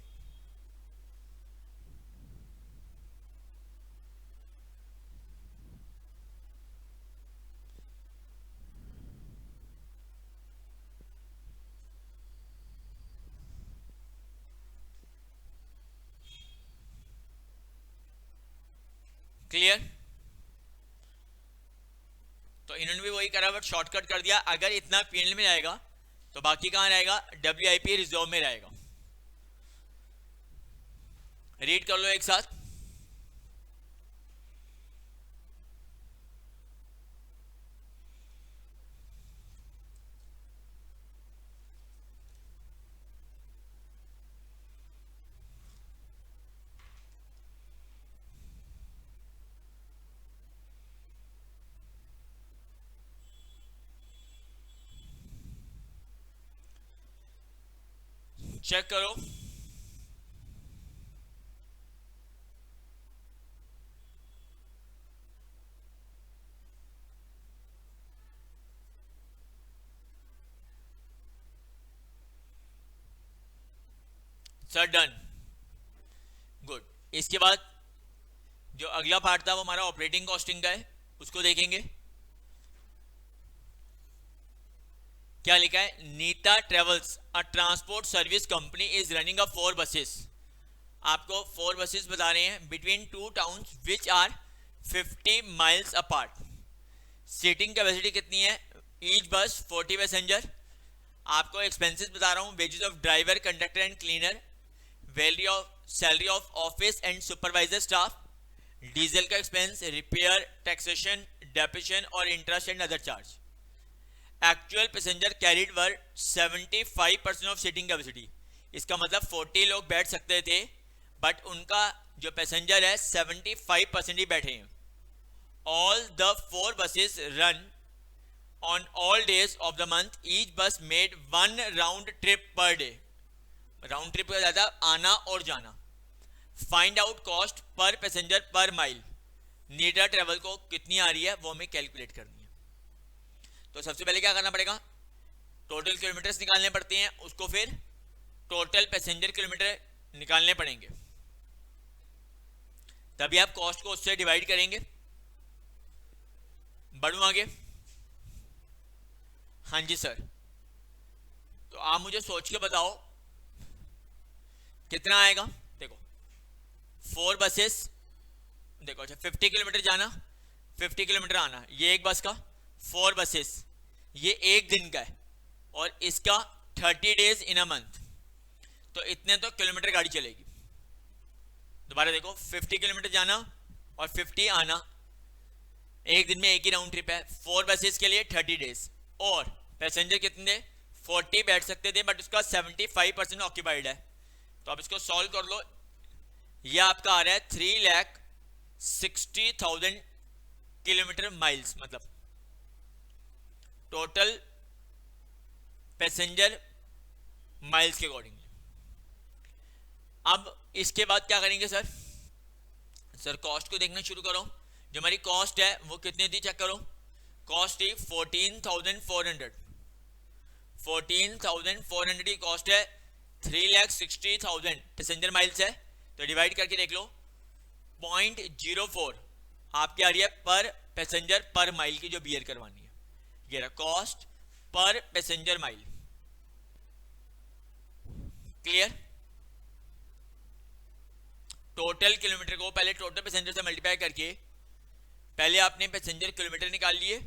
क्लियर? तो इन्होंने भी वही करा बट शॉर्टकट कर दिया। अगर इतना P&L में जाएगा तो बाकी कहां रहेगा, WIP रिजर्व में रहेगा। रीड कर लो एक साथ। चेक करो, सर डन, गुड। इसके बाद जो अगला पार्ट था वो हमारा ऑपरेटिंग कॉस्टिंग का है, उसको देखेंगे। क्या लिखा है, Neeta travels a transport service company is running a 4 buses. आपको 4 बसेस बता रहे हैं between 2 towns which are 50 miles apart. Seating capacity कितनी है, ईच बस 40 पैसेंजर। आपको एक्सपेंसेस बता रहा हूँ, wages of driver, conductor and cleaner, salary of office and supervisor staff, diesel का एक्सपेंस, रिपेयर, टैक्सेशन, डेप्रेशन और interest and other charge. Actual passenger carried were 75% of seating capacity. इसका मतलब 40 लोग बैठ सकते थे बट उनका जो पैसेंजर है 75% ही बैठे हैं। All the 4 buses run on all days of the month. Each bus made 1 round trip per day. Round trip का ज़्यादा आना और जाना। Find out cost per passenger per mile. Neeta travel को कितनी आ रही है वो हमें कैलकुलेट करनी है। तो सबसे पहले क्या करना पड़ेगा, टोटल किलोमीटर्स निकालने पड़ते हैं, उसको फिर टोटल पैसेंजर किलोमीटर निकालने पड़ेंगे, तभी आप कॉस्ट को उससे डिवाइड करेंगे। बढ़ूं आगे? हाँ जी सर। तो आप मुझे सोच के बताओ कितना आएगा। देखो 4 बसेस, देखो अच्छा 50 किलोमीटर जाना, 50 किलोमीटर आना, ये एक बस का 4 बसेस, ये एक दिन का है, और इसका 30 डेज इन अ मंथ, तो इतने तो किलोमीटर गाड़ी चलेगी। दोबारा देखो, 50 किलोमीटर जाना और 50 आना, एक दिन में एक ही राउंड ट्रिप है, 4 बसेस के लिए 30 डेज, और पैसेंजर कितने 40 बैठ सकते थे, बट उसका 75% ऑक्यूपाइड है। तो अब इसको सॉल्व कर लो, ये आपका आ रहा है 3,60,000 किलोमीटर माइल्स, मतलब टोटल पैसेंजर माइल्स के अकॉर्डिंगली। अब इसके बाद क्या करेंगे सर? सर कॉस्ट को देखना शुरू करो, जो हमारी कॉस्ट है वो कितनी थी चेक करो, कॉस्ट थी 14,400, 14,400 की कॉस्ट है, 3,60,000 पैसेंजर माइल्स है, तो डिवाइड करके देख लो, 0.04 आपकी आ रही है पर पैसेंजर पर माइल की जो बियर करवानी है, ये रहा cost per passenger mile. Clear? Total kilometre को पहले टोटल पैसेंजर से मल्टीप्लाई करके पहले आपने पैसेंजर किलोमीटर निकाल लिए,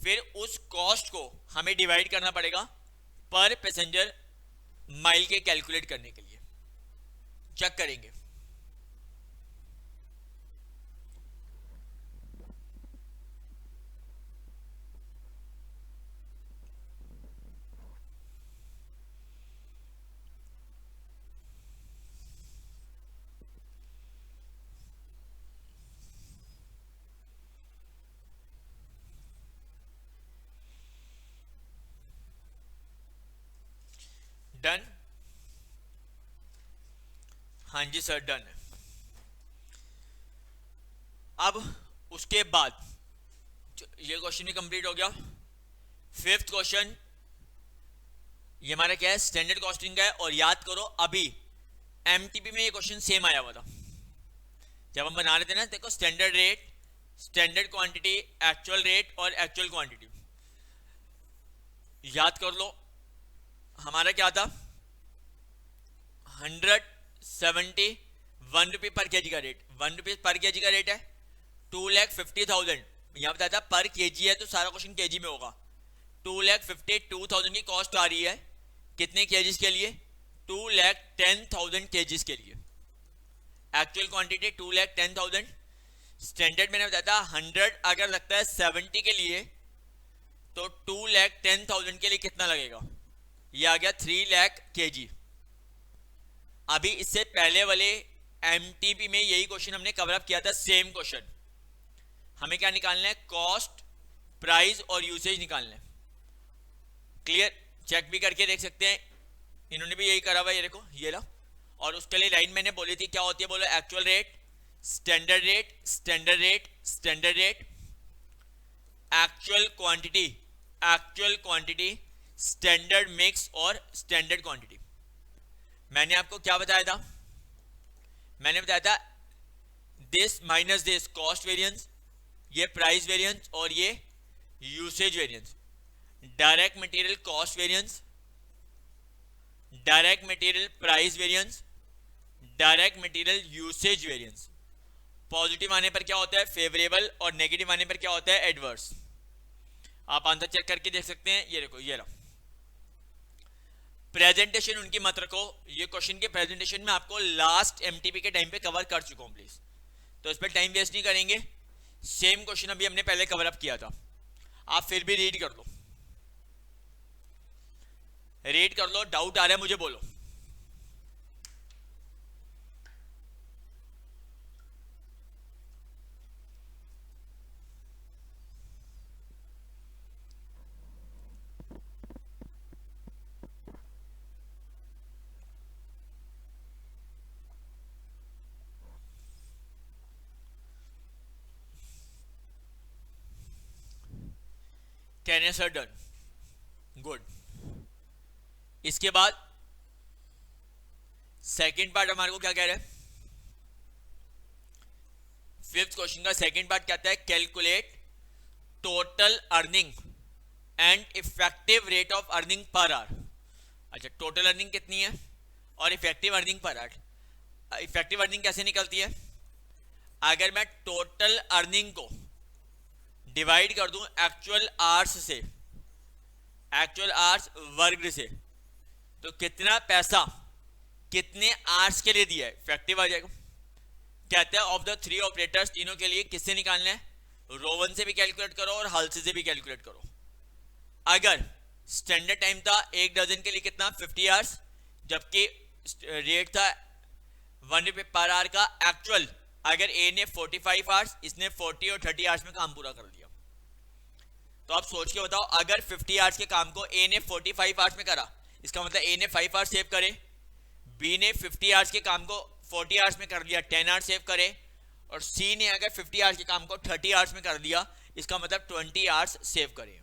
फिर उस कॉस्ट को हमें डिवाइड करना पड़ेगा पर पैसेंजर माइल के कैलकुलेट करने के लिए। चेक करेंगे, डन? हाँ जी सर डन है। अब उसके बाद ये क्वेश्चन भी कंप्लीट हो गया। फिफ्थ क्वेश्चन ये हमारा क्या है, स्टैंडर्ड कॉस्टिंग का है, और याद करो अभी एमटीपी में ये क्वेश्चन सेम आया हुआ था जब हम बना रहे थे ना, देखो standard rate, standard quantity, actual rate और एक्चुअल क्वांटिटी। याद कर लो हमारा क्या था, 171 रुपये पर केजी का रेट, 1 रुपये पर केजी का रेट है, 2,50,000 यहाँ बताया था पर केजी है, तो सारा क्वेश्चन केजी में होगा। 2,52,000 की कॉस्ट आ रही है कितने केजीज के लिए, 2,10,000 केजीज के लिए। एक्चुअल क्वांटिटी 2,10,000, स्टैंडर्ड मैंने बताया था 100 अगर लगता है 70 के लिए, तो 2,10,000 के लिए कितना लगेगा, ये आ गया 3 लाख केजी। अभी इससे पहले वाले एमटीपी में यही क्वेश्चन हमने कवर अप किया था, सेम क्वेश्चन। हमें क्या निकालना है, कॉस्ट, प्राइस और यूसेज निकालना है। क्लियर? चेक भी करके देख सकते हैं, इन्होंने भी यही करा हुआ है, ये देखो ये ला। और उसके लिए लाइन मैंने बोली थी क्या होती है, बोलो actual rate, standard rate, standard rate, standard rate, actual quantity, actual quantity, standard mix और स्टैंडर्ड क्वांटिटी। मैंने आपको क्या बताया था, मैंने बताया था this minus this cost variance, ये प्राइस वेरिएंस और ये usage variance. Direct material cost variance, direct material price variance, direct material usage variance. Positive आने पर क्या होता है फेवरेबल, और नेगेटिव आने पर क्या होता है एडवर्स। आप आंसर चेक करके देख सकते हैं, ये देखो ये रहा। प्रेजेंटेशन उनकी मत रखो, ये क्वेश्चन के प्रेजेंटेशन में आपको लास्ट एमटीपी के टाइम पे कवर कर चुका हूं प्लीज, तो इस पर टाइम वेस्ट नहीं करेंगे। सेम क्वेश्चन अभी हमने पहले कवर अप किया था, आप फिर भी रीड कर लो, रीड कर लो, डाउट आ रहा है मुझे बोलो। Can sir done, good. इसके बाद सेकंड पार्ट हमारे को क्या कह रहा है, फिफ्थ क्वेश्चन का सेकंड पार्ट कहता है calculate total earning and effective rate of earning per hour. अच्छा, टोटल अर्निंग कितनी है और effective earning per hour. Effective earning कैसे निकलती है, अगर मैं टोटल अर्निंग को डिवाइड कर दूं एक्चुअल आवर्स से, एक्चुअल आवर्स वर्ग से, तो कितना पैसा कितने आवर्स के लिए दिया है, इफेक्टिव आ जाएगा। कहते हैं ऑफ द थ्री ऑपरेटर्स, तीनों के लिए किससे निकालना है, रो वन से भी कैलकुलेट करो और हाल्से से भी कैलकुलेट करो। अगर स्टैंडर्ड टाइम था एक डजन के लिए कितना 50 आवर्स, जबकि रेट था 1 रुपये पर आवर का एक्चुअल, अगर ए ने 45 आवर्स, इसने 40 और 30 आवर्स में काम पूरा कर दिया, तो आप सोच के बताओ, अगर 50 आवर्स के काम को ए ने 45 आवर्स में करा, इसका मतलब ए ने 5 आवर्स सेव करे, बी ने 50 आवर्स के काम को 40 आवर्स में कर दिया, 10 आवर्स सेव करे, और सी ने अगर 50 आवर्स के काम को 30 आवर्स में कर दिया, इसका मतलब 20 आवर्स सेव करे।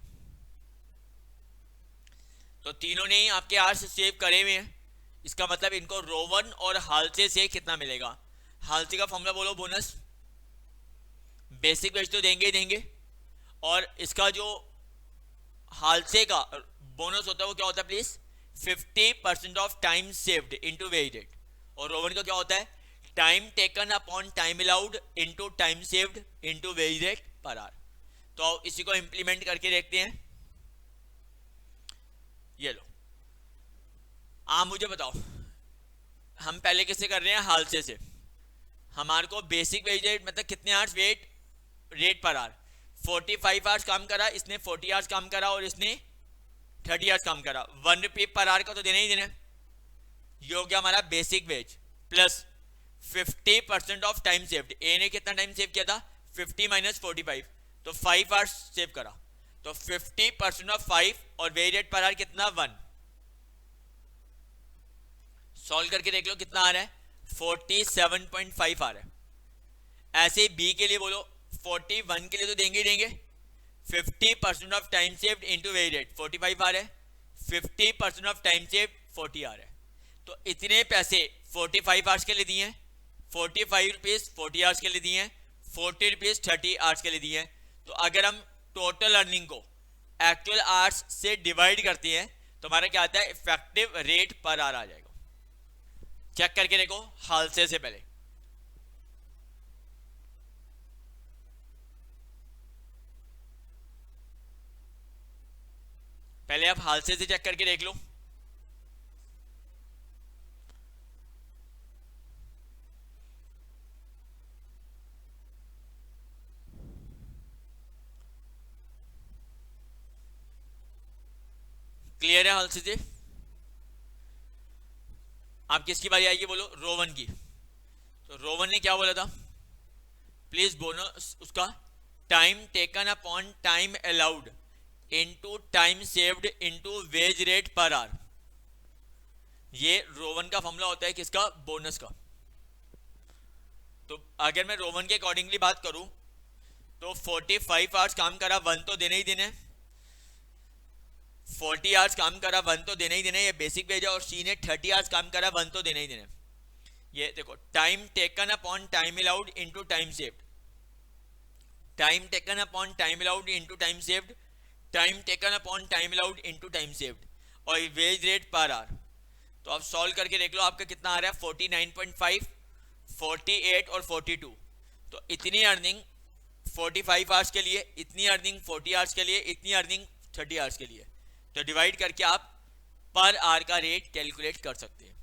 तो तीनों ने ही आपके आवर्स सेव करे हुए हैं, इसका मतलब इनको रोवन और हाल्से से कितना मिलेगा। हाल्से का फॉर्मूला बोलो, बोनस, बेसिक वेज तो देंगे ही देंगे, और इसका जो हाल्से का बोनस होता है वो क्या होता है please, 50% of time saved into wage rate, और रोवन का क्या होता है, time taken upon time allowed into time saved into wage rate per our. तो इसी को इंप्लीमेंट करके देखते हैं। ये लो, आप मुझे बताओ, हम पहले किससे कर रहे हैं, हाल्से से। हमारे को बेसिक वेज रेट मतलब कितने hours wage rate per hour, 45 hours काम करा इसने, 40 आवर्स काम करा और इसने 30 आवर्स काम करा, 1 रुपये पर आवर का तो देना ही देना। ये हो गया हमारा basic wage, plus 50% of time saved. A ने कितना टाइम सेव किया था, 50 माइनस 45, तो 5 आवर्स सेव करा, तो 50% ऑफ 5, और वेज रेट पर आवर कितना 1। सॉल्व करके देख लो कितना आ रहा है, 47.5 आ रहा है। ऐसे बी के लिए बोलो, 41 के लिए तो देंगे ही देंगे, 50% of time saved into wage rate 45 आ रहा है, 50% ऑफ टाइम सेव्ड 40 आ रहा है। तो इतने पैसे 45 आवर्स के लिए दिए हैं, 45 रुपीज 40 आवर्स के लिए दिए हैं, 40 रुपीज 30 आवर्स के लिए दिए हैं। तो अगर हम टोटल अर्निंग को एक्चुअल आवर्स से डिवाइड करते हैं तो हमारा क्या आता है, इफेक्टिव रेट पर आवर आ जाएगा। चेक करके देखो हाल्से से पहले, पहले आप हाल्से से चेक करके देख लो। क्लियर है हाल्से से। आप किसकी बारी आएगी बोलो, रोवन की। तो रोवन ने क्या बोला था प्लीज, बोनस उसका, time taken upon time allowed into time saved into wage rate per our. ये रोवन का फॉर्मूला होता है किसका, बोनस का। तो अगर मैं रोवन के अकॉर्डिंगली बात करूं तो 45 आवर्स काम करा 1 तो देने ही देने, 40 आवर्स काम करा 1 तो देने ही देने, ये बेसिक वेज है, और सी ने 30 आवर्स काम करा 1 तो देने ही देने। ये देखो, time taken upon time allowed into time saved, time taken upon time allowed into time saved, time taken upon time allowed into time saved, और वेज रेट पर आवर। तो आप सॉल्व करके देख लो आपका कितना आ रहा है, 49.5, 48 और 42। तो इतनी अर्निंग 45 आवर्स के लिए, इतनी अर्निंग 40 आवर्स के लिए, इतनी अर्निंग 30 आवर्स के लिए। तो डिवाइड करके आप पर आवर का रेट कैलकुलेट कर सकते हैं।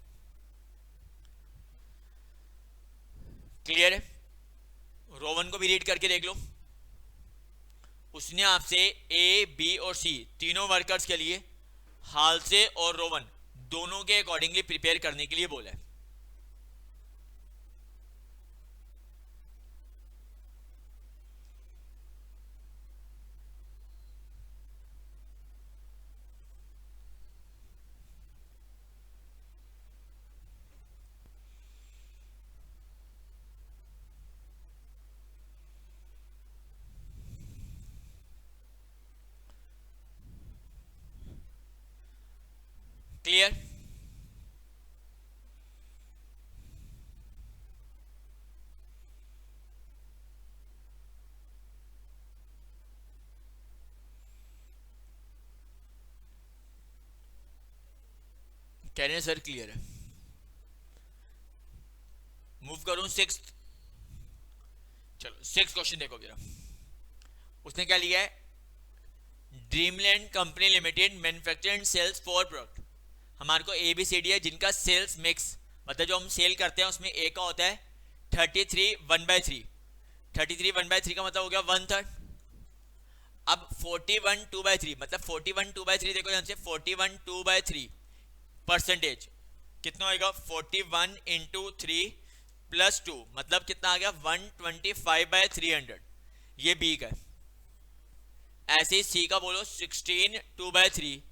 क्लियर है। रोवन को भी रीड करके देख लो, उसने आपसे ए बी और सी तीनों वर्कर्स के लिए हाल्से और रोवन दोनों के अकॉर्डिंगली प्रिपेयर करने के लिए बोला है। क्लियर। कह रहे हैं सर क्लियर है। मूव करूं 6th, चलो 6th क्वेश्चन देखो जरा। उसने क्या लिया है, Dreamland company limited manufacture and sales for product. हमारे को ABCD है जिनका सेल्स मिक्स, मतलब जो हम सेल करते हैं उसमें ए का होता है 33 1/3। 33 1/3 का मतलब हो गया 1/3। अब 41 2/3 मतलब 41 2/3 देखो यहाँ से 41 2/3 परसेंटेज कितना होगा, 41 इंटू 3 प्लस 2 मतलब कितना आ गया 125/300। ये बी का है। ऐसे ही सी का बोलो 16 2/3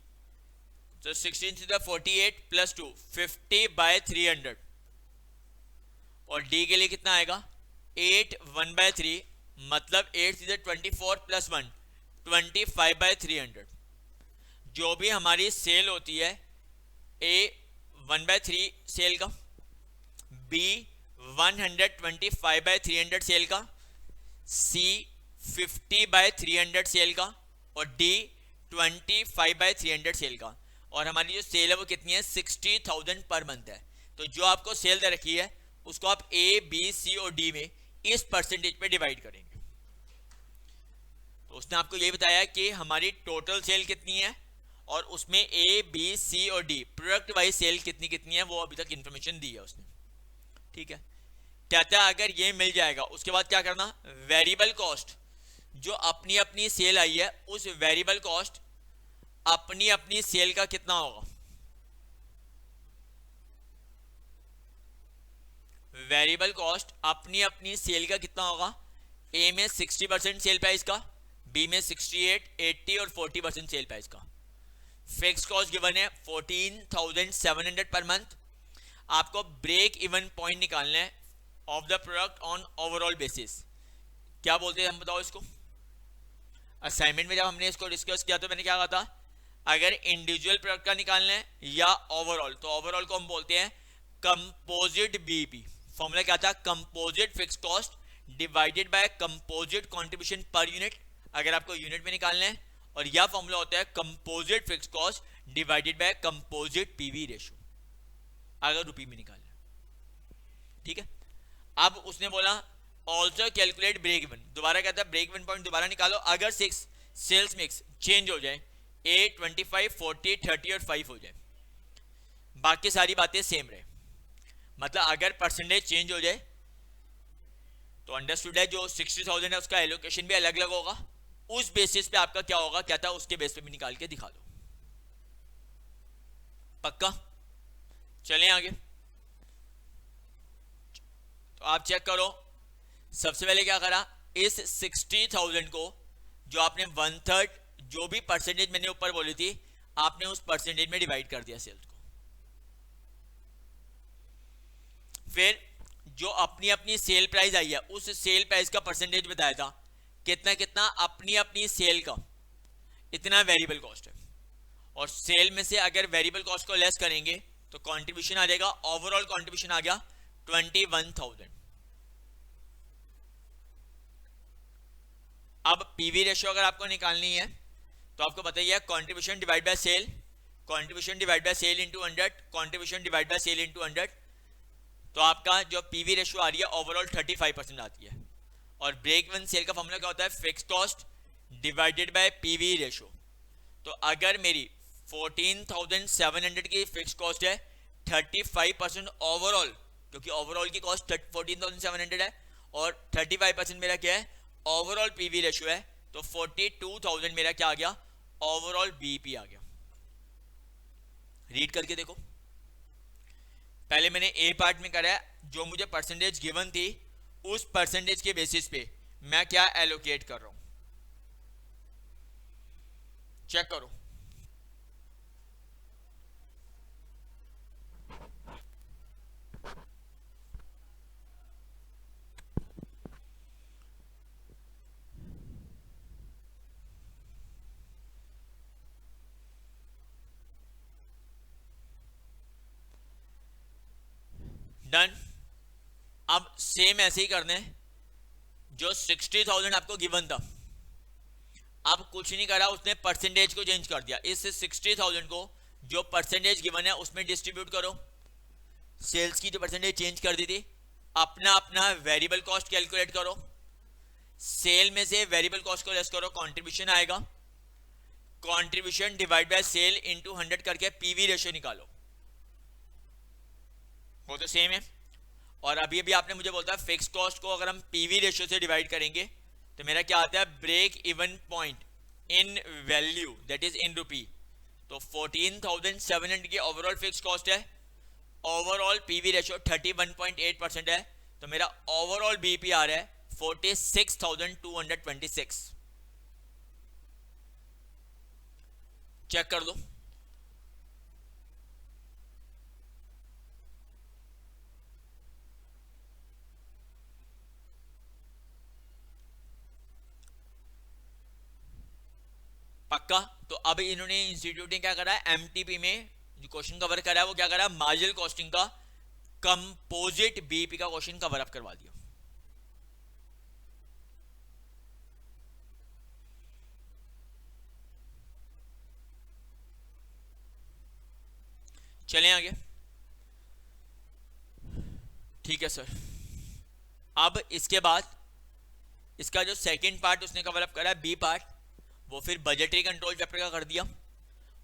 तो 16 to the 48 प्लस 2 50/300। और डी के लिए कितना आएगा 8 1/3 मतलब 8 to the 24 प्लस 1 25/300। जो भी हमारी सेल होती है ए 1/3 सेल का, बी 125/300 सेल का, सी 50/300 सेल का और डी 25/300 सेल का। और हमारी जो सेल है वो कितनी है 60,000 पर मंथ है। तो जो आपको सेल दे रखी है उसको आप ए बी सी और डी में इस परसेंटेज पे डिवाइड करेंगे। तो उसने आपको ये बताया कि हमारी टोटल सेल कितनी है और उसमें ए बी सी और डी प्रोडक्ट वाइज सेल कितनी कितनी है वो अभी तक इंफॉर्मेशन दी है उसने। ठीक है, कहता है अगर ये मिल जाएगा उसके बाद क्या करना, वेरिएबल कॉस्ट जो अपनी अपनी सेल आई है उस वेरिएबल कॉस्ट अपनी अपनी सेल का कितना होगा, वेरिएबल कॉस्ट अपनी अपनी सेल का कितना होगा। ए में 60% सेल प्राइस का, बी में 68 80 और 40% सेल प्राइस का। फिक्स कॉस्ट गिवन है 14,700 पर मंथ। आपको ब्रेक इवन पॉइंट निकालना है of the product on overall basis. क्या बोलते हैं हम, बताओ इसको। असाइनमेंट में जब हमने इसको डिस्कस किया तो मैंने क्या कहा था, अगर इंडिविजुअल प्रोडक्ट का निकालना है या ओवरऑल, तो ओवरऑल को हम बोलते हैं कंपोजिट बीपी। फॉर्मूला क्या था, composite fix cost divided by composite contribution per unit, अगर आपको यूनिट में निकालना है, और यह फॉर्मूला होता है composite fix cost divided by composite PV ratio, अगर रुपये में निकालना है। ठीक है, अब उसने बोला ऑल्सो कैलकुलेट ब्रेक इवन, दोबारा कहता है ब्रेक इवन पॉइंट दोबारा निकालो अगर 6 सेल्स मिक्स चेंज हो जाए, 8 25 40 30 और 5 हो जाए, बाकी सारी बातें सेम रहे। मतलब अगर परसेंटेज चेंज हो जाए तो अंडरस्टूड है जो 60,000 है उसका एलोकेशन भी अलग अलग होगा, उस बेसिस पे आपका क्या होगा, क्या था उसके बेस पे भी निकाल के दिखा दो। पक्का, चलें आगे। तो आप चेक करो, सबसे पहले क्या करा, इस 60,000 को जो आपने 1/3 जो भी परसेंटेज मैंने ऊपर बोली थी आपने उस परसेंटेज में डिवाइड कर दिया सेल्स को। फिर जो अपनी अपनी सेल प्राइस आई है उस सेल प्राइस का परसेंटेज बताया था, कितना कितना अपनी अपनी सेल का इतना वेरिएबल कॉस्ट है, और सेल में से अगर वेरिएबल कॉस्ट को लेस करेंगे तो कंट्रीब्यूशन आ जाएगा, ओवरऑल कंट्रीब्यूशन आ गया 21,000। अब पीवी रेशियो अगर आपको निकालनी है तो आपको पता ही है contribution divide by sale, contribution divide by sale into 100, contribution divide by sale into 100। तो आपका जो पीवी रेशियो आ रही है ओवरऑल 35% आती है। और ब्रेक इवन सेल का फॉर्मूला क्या होता है, fix cost divided by PV ratio. तो अगर मेरी 14,700 की फिक्स कॉस्ट है, 35% ओवरऑल, क्योंकि ओवरऑल की कॉस्ट 14,700 है और 35% मेरा क्या है ओवरऑल पीवी रेशियो है, तो 42,000 मेरा क्या आ गया, ओवरऑल बीपी आ गया। रीड करके देखो, पहले मैंने ए पार्ट में करा है, जो मुझे परसेंटेज गिवन थी उस परसेंटेज के बेसिस पे मैं क्या एलोकेट कर रहा हूं, चेक करो। डन। अब सेम ऐसे ही करने, जो 60,000 आपको गिवन था, अब कुछ नहीं करा, उसने परसेंटेज को चेंज कर दिया। इस 60,000 को जो परसेंटेज गिवन है उसमें डिस्ट्रीब्यूट करो। सेल्स की जो परसेंटेज चेंज कर दी थी, अपना अपना वेरिएबल कॉस्ट कैलकुलेट करो, सेल में से वेरिएबल कॉस्ट को लेस करो, कंट्रीब्यूशन आएगा, contribution divide by sale into 100 करके पीवी रेशियो निकालो, वो तो सेम है। और अभी अभी आपने मुझे बोलता है फिक्स कॉस्ट को अगर हम पीवी रेशियो से डिवाइड करेंगे तो मेरा क्या आता है, break even point in value that is in rupee. तो 14,700 की ओवरऑल फिक्स कॉस्ट है, ओवरऑल पीवी रेशियो 31.8% है, तो मेरा ओवरऑल बीपी आ रहा है 46,226। चेक कर लो। पक्का। तो अब इन्होंने इंस्टीट्यूट ने क्या करा है, एमटीपी में जो क्वेश्चन कवर करा है वो क्या करा है, मार्जिनल कॉस्टिंग का कंपोजिट बीपी का क्वेश्चन कवर अप करवा दिया। चलें आगे। ठीक है सर। अब इसके बाद इसका जो सेकंड पार्ट उसने कवर अप करा है, बी पार्ट, वो फिर बजटरी कंट्रोल चैप्टर का कर दिया।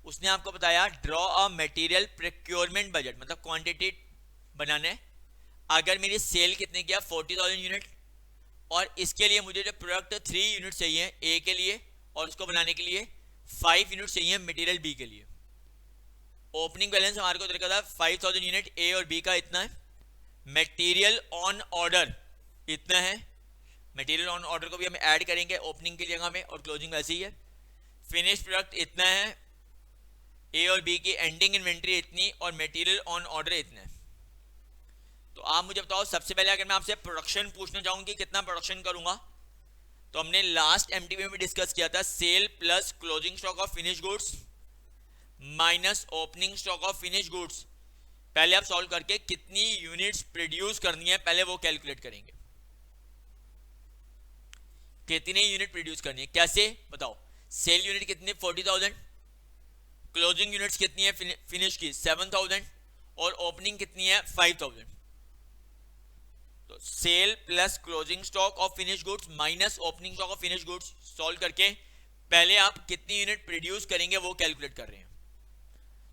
उसने आपको बताया draw a material procurement budget, मतलब क्वांटिटी बनाना है। अगर मेरी सेल कितने की है, 40,000 यूनिट, और इसके लिए मुझे जो प्रोडक्ट 3 यूनिट चाहिए ए के लिए, और उसको बनाने के लिए 5 यूनिट चाहिए मटेरियल बी के लिए। ओपनिंग बैलेंस हमारे को देखा था 5,000 यूनिट ए और बी का इतना है, मटेरियल ऑन ऑर्डर इतना है, मटेरियल ऑन ऑर्डर को भी हम ऐड करेंगे ओपनिंग की जगह में, और क्लोजिंग वैसे ही है। फिनिश प्रोडक्ट इतना है, ए और बी की एंडिंग इन्वेंट्री इतनी, और मटेरियल ऑन ऑर्डर इतना है। तो आप मुझे बताओ, सबसे पहले अगर मैं आपसे प्रोडक्शन पूछना चाहूँ कि कितना प्रोडक्शन करूंगा, तो हमने लास्ट एमटीपी में डिस्कस किया था sale plus closing stock of finish goods minus opening stock of finish goods. पहले आप सॉल्व करके कितनी यूनिट्स प्रोड्यूस करनी है पहले वो कैलकुलेट करेंगे, कितनी यूनिट प्रोड्यूस करनी है। कैसे बताओ, सेल यूनिट कितनी, 40,000, क्लोजिंग यूनिट्स कितनी है फिनिश की 7,000, और ओपनिंग कितनी है 5,000। तो sale plus closing stock of finish goods minus opening stock of finish goods solve करके पहले आप कितनी यूनिट प्रोड्यूस करेंगे वो कैलकुलेट कर रहे हैं।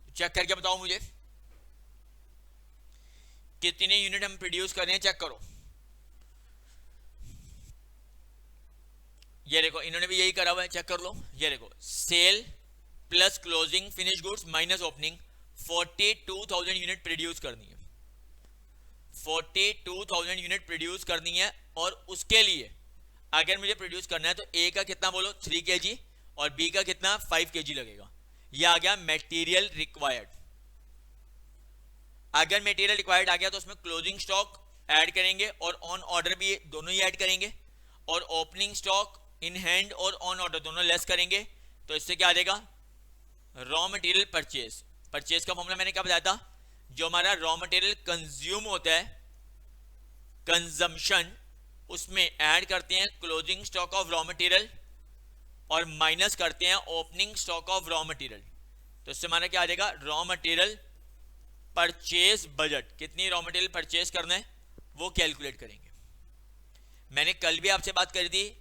तो चेक करके बताओ मुझे कितने यूनिट हम प्रोड्यूस कर रहे हैं, चेक करो। ये देखो इन्होंने भी यही करा हुआ है, चेक कर लो। ये देखो sale plus closing finish goods minus opening, 42,000 unit produce करनी है, 42,000 यूनिट प्रोड्यूस करनी है। और उसके लिए अगर मुझे प्रोड्यूस करना है तो ए का कितना बोलो 3 kg, और बी का कितना 5 kg लगेगा। ये आ गया मटेरियल रिक्वायर्ड। अगर मटेरियल रिक्वायर्ड आ गया तो उसमें क्लोजिंग स्टॉक ऐड करेंगे और ऑन ऑर्डर भी दोनों ही ऐड करेंगे, और ओपनिंग स्टॉक इन हैंड और ऑन ऑर्डर दोनों लेस करेंगे। तो इससे क्या आ जाएगा, रॉ मटेरियल परचेज। परचेज का फॉर्मूला मैंने क्या बताया था, जो हमारा रॉ मटेरियल कंज्यूम होता है कंजम्पशन, उसमें ऐड करते हैं closing stock of raw material और माइनस करते हैं opening stock of raw material. तो इससे हमारा क्या आ जाएगा, रॉ मटेरियल परचेज बजट, कितनी रॉ मटेरियल परचेज करना है वो कैलकुलेट करेंगे। मैंने कल भी आपसे बात करी थी,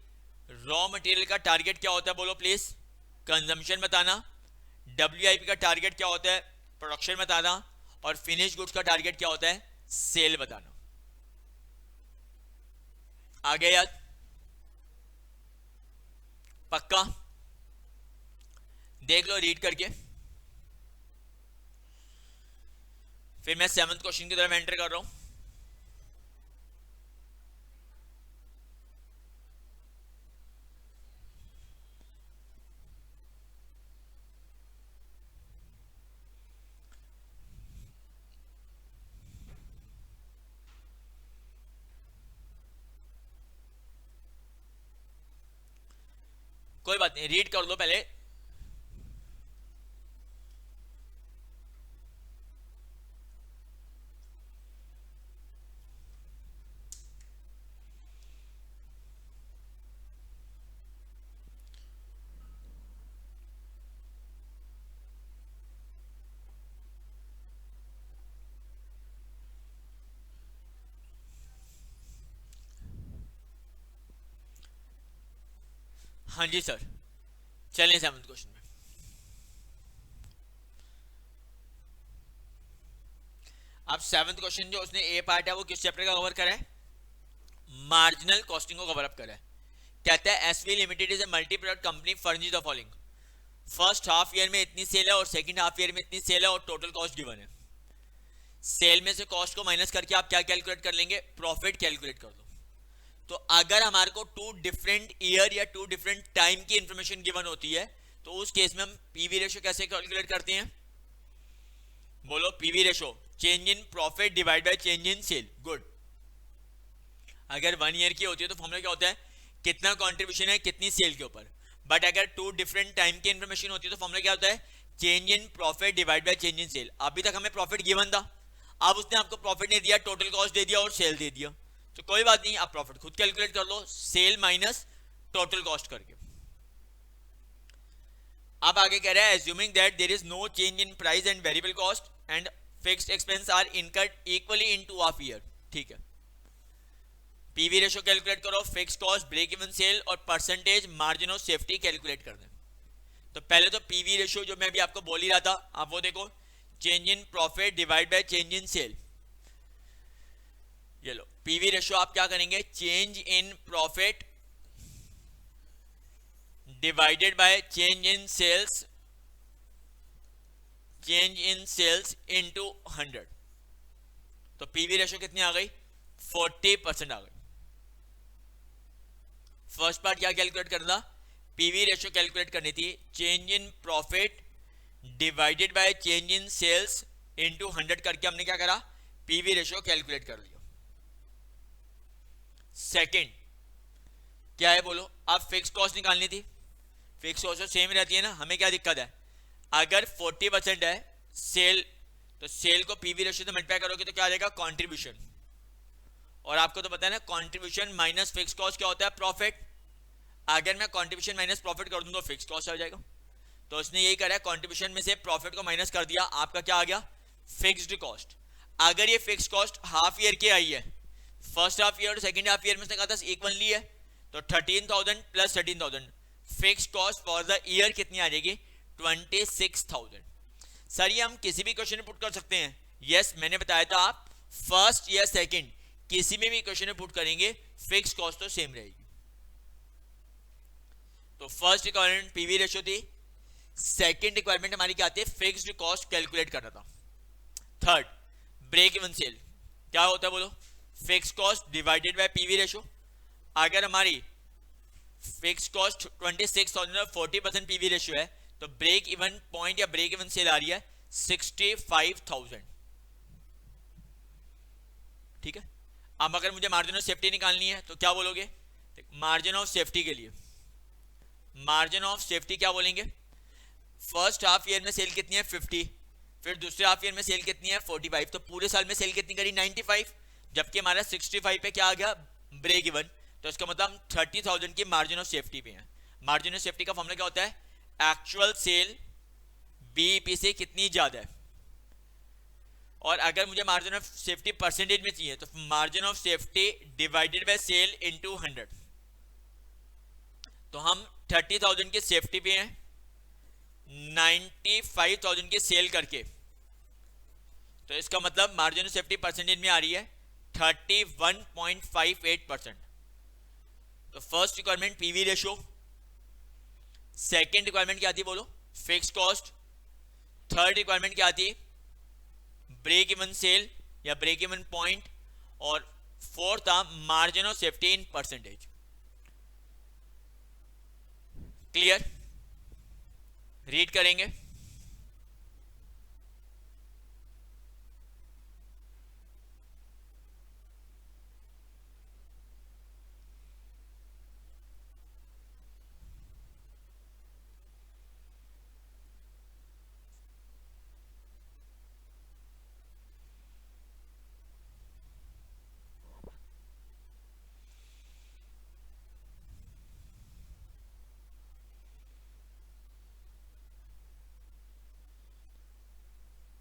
रॉ मटेरियल का टारगेट क्या होता है बोलो प्लीज, कंजम्पशन बताना। डब्ल्यूआईपी का टारगेट क्या होता है, प्रोडक्शन बताना। और फिनिश गुड्स का टारगेट क्या होता है, सेल बताना। आगे याद, पक्का देख लो रीड करके, फिर मैं 7th क्वेश्चन की तरफ एंटर कर रहा हूं। कोई बात नहीं, रीड कर लो पहले। हाँ जी सर, चलें 7th क्वेश्चन में। अब 7th क्वेश्चन जो उसने ए पार्ट है वो किस चैप्टर का कवर करा है? मार्जिनल कॉस्टिंग को कवर अप करा है। कहता है SV limited is a multi product company furnish the following. First half year में इतनी सेल है और सेकंड हाफ ईयर में इतनी सेल है और टोटल कॉस्ट गिवन है। सेल में से कॉस्ट को माइनस करके आप क्या कैलकुलेट कर लेंगे? प्रॉफिट कैलकुलेट कर दो। तो अगर हमारे को 2 डिफरेंट ईयर या 2 डिफरेंट टाइम की इंफॉर्मेशन गिवन होती है तो उस केस में हम पीवी रेशो कैसे कैलकुलेट करते हैं? बोलो PV ratio, change in profit divide by change in sale. Good. अगर 1 ईयर की होती है तो फॉर्मूला क्या होता है? कितना कंट्रीब्यूशन है कितनी सेल के ऊपर। बट अगर 2 डिफरेंट टाइम की इंफॉर्मेशन होती है तो फॉर्मूला क्या होता है? Change in profit divide by change in sale. अभी तक हमें प्रॉफिट गिवन था, अब उसने आपको प्रॉफिट नहीं दिया, टोटल कॉस्ट दे दिया और सेल दे दिया, तो कोई बात नहीं, आप प्रॉफिट खुद कैलकुलेट कर लो, सेल माइनस टोटल कॉस्ट करके। अब आगे कह रहा है assuming that there is no change in price and variable cost and fixed expense are incurred equally in 2 half year. ठीक है, पीवी रेशो कैलकुलेट करो, fix cost, break even sale और percentage margin of safety calculate कर दें। तो पहले तो PV ratio जो मैं अभी आपको बोल ही रहा था, आप वो देखो, change in profit divide by change in sale. ये लो, पीवी रेशो आप क्या करेंगे? Change in profit divided by change in sales, change in sales into 100। तो पीवी रेशो कितनी आ गई? 40% आ गई। फर्स्ट पार्ट क्या कैलकुलेट करना? पीवी रेशो कैलकुलेट करनी थी, change in profit divided by change in sales into 100 करके हमने क्या करा? पीवी रेशो कैलकुलेट कर लिया। सेकंड क्या है बोलो? अब फिक्स कॉस्ट निकालनी थी, फिक्स कॉस्ट तो सेम रहती है ना, हमें क्या दिक्कत है? अगर 40% है सेल, तो सेल को पीवी रेशो से मल्टीप्लाई करोगे तो क्या आ जाएगा? कंट्रीब्यूशन। और आपको तो पता है ना, कंट्रीब्यूशन माइनस फिक्स कॉस्ट क्या होता है? प्रॉफिट। अगर मैं कंट्रीब्यूशन माइनस प्रॉफिट कर दूं तो फिक्स कॉस्ट आ जाएगा। तो उसने यही करा है, कंट्रीब्यूशन में से प्रॉफिट को माइनस कर दिया, आपका क्या आ गया? Fixed cost. अगर ये फिक्स कॉस्ट हाफ ईयर की आई है, फर्स्ट हाफ ईयर और सेकंड हाफ ईयर में से कहा था इक्वली है, तो 13,000 plus 13,000 fix cost for the year कितनी आ जाएगी? 26,000। सर ये हम किसी भी क्वेश्चन में पुट कर सकते हैं। यस, मैंने बताया था आप फर्स्ट या सेकंड किसी में भी क्वेश्चन में पुट करेंगे, फिक्स कॉस्ट तो सेम रहेगी। तो फर्स्ट रिक्वायरमेंट पीवी रेशो थी, सेकंड रिक्वायरमेंट हमारी क्या आती है? फिक्स्ड कॉस्ट कैलकुलेट करना था। थर्ड ब्रेक इवन सेल क्या होता है बोलो? Fix cost divided by PV ratio. अगर हमारी फिक्स कॉस्ट 26,000 और 40% पीवी रेशो है तो ब्रेक इवन पॉइंट या ब्रेक इवन सेल आ रही है 65,000। ठीक है, अब अगर मुझे मार्जिन ऑफ सेफ्टी निकालनी है तो क्या बोलोगे? मार्जिन ऑफ सेफ्टी के लिए मार्जिन ऑफ सेफ्टी क्या बोलेंगे? फर्स्ट हाफ ईयर में सेल कितनी है? 50। फिर दूसरे हाफ ईयर में सेल कितनी है? 45। तो पूरे साल में सेल कितनी करी? 95। जबकि हमारा 65 पे क्या आ गया? Break even. तो इसका मतलब हम 30,000 की मार्जिन ऑफ सेफ्टी पे हैं। मार्जिन ऑफ सेफ्टी का फॉर्मूला क्या होता है? एक्चुअल सेल बीईपी से कितनी ज्यादा है। और अगर मुझे मार्जिन ऑफ सेफ्टी परसेंटेज में चाहिए तो margin of safety divided by sale into 100। तो हम 30,000 की सेफ्टी पे हैं, 95,000 की सेल करके, तो इसका मतलब मार्जिन ऑफ सेफ्टी परसेंटेज में आ रही है 31.58%। तो first requirement PV ratio, second requirement क्या आती है बोलो? Fix cost. थर्ड रिक्वायरमेंट क्या आती है? ब्रेक इवन सेल या ब्रेक इवन पॉइंट। और फोर्थ था margin of safety in percentage. Clear? Read करेंगे।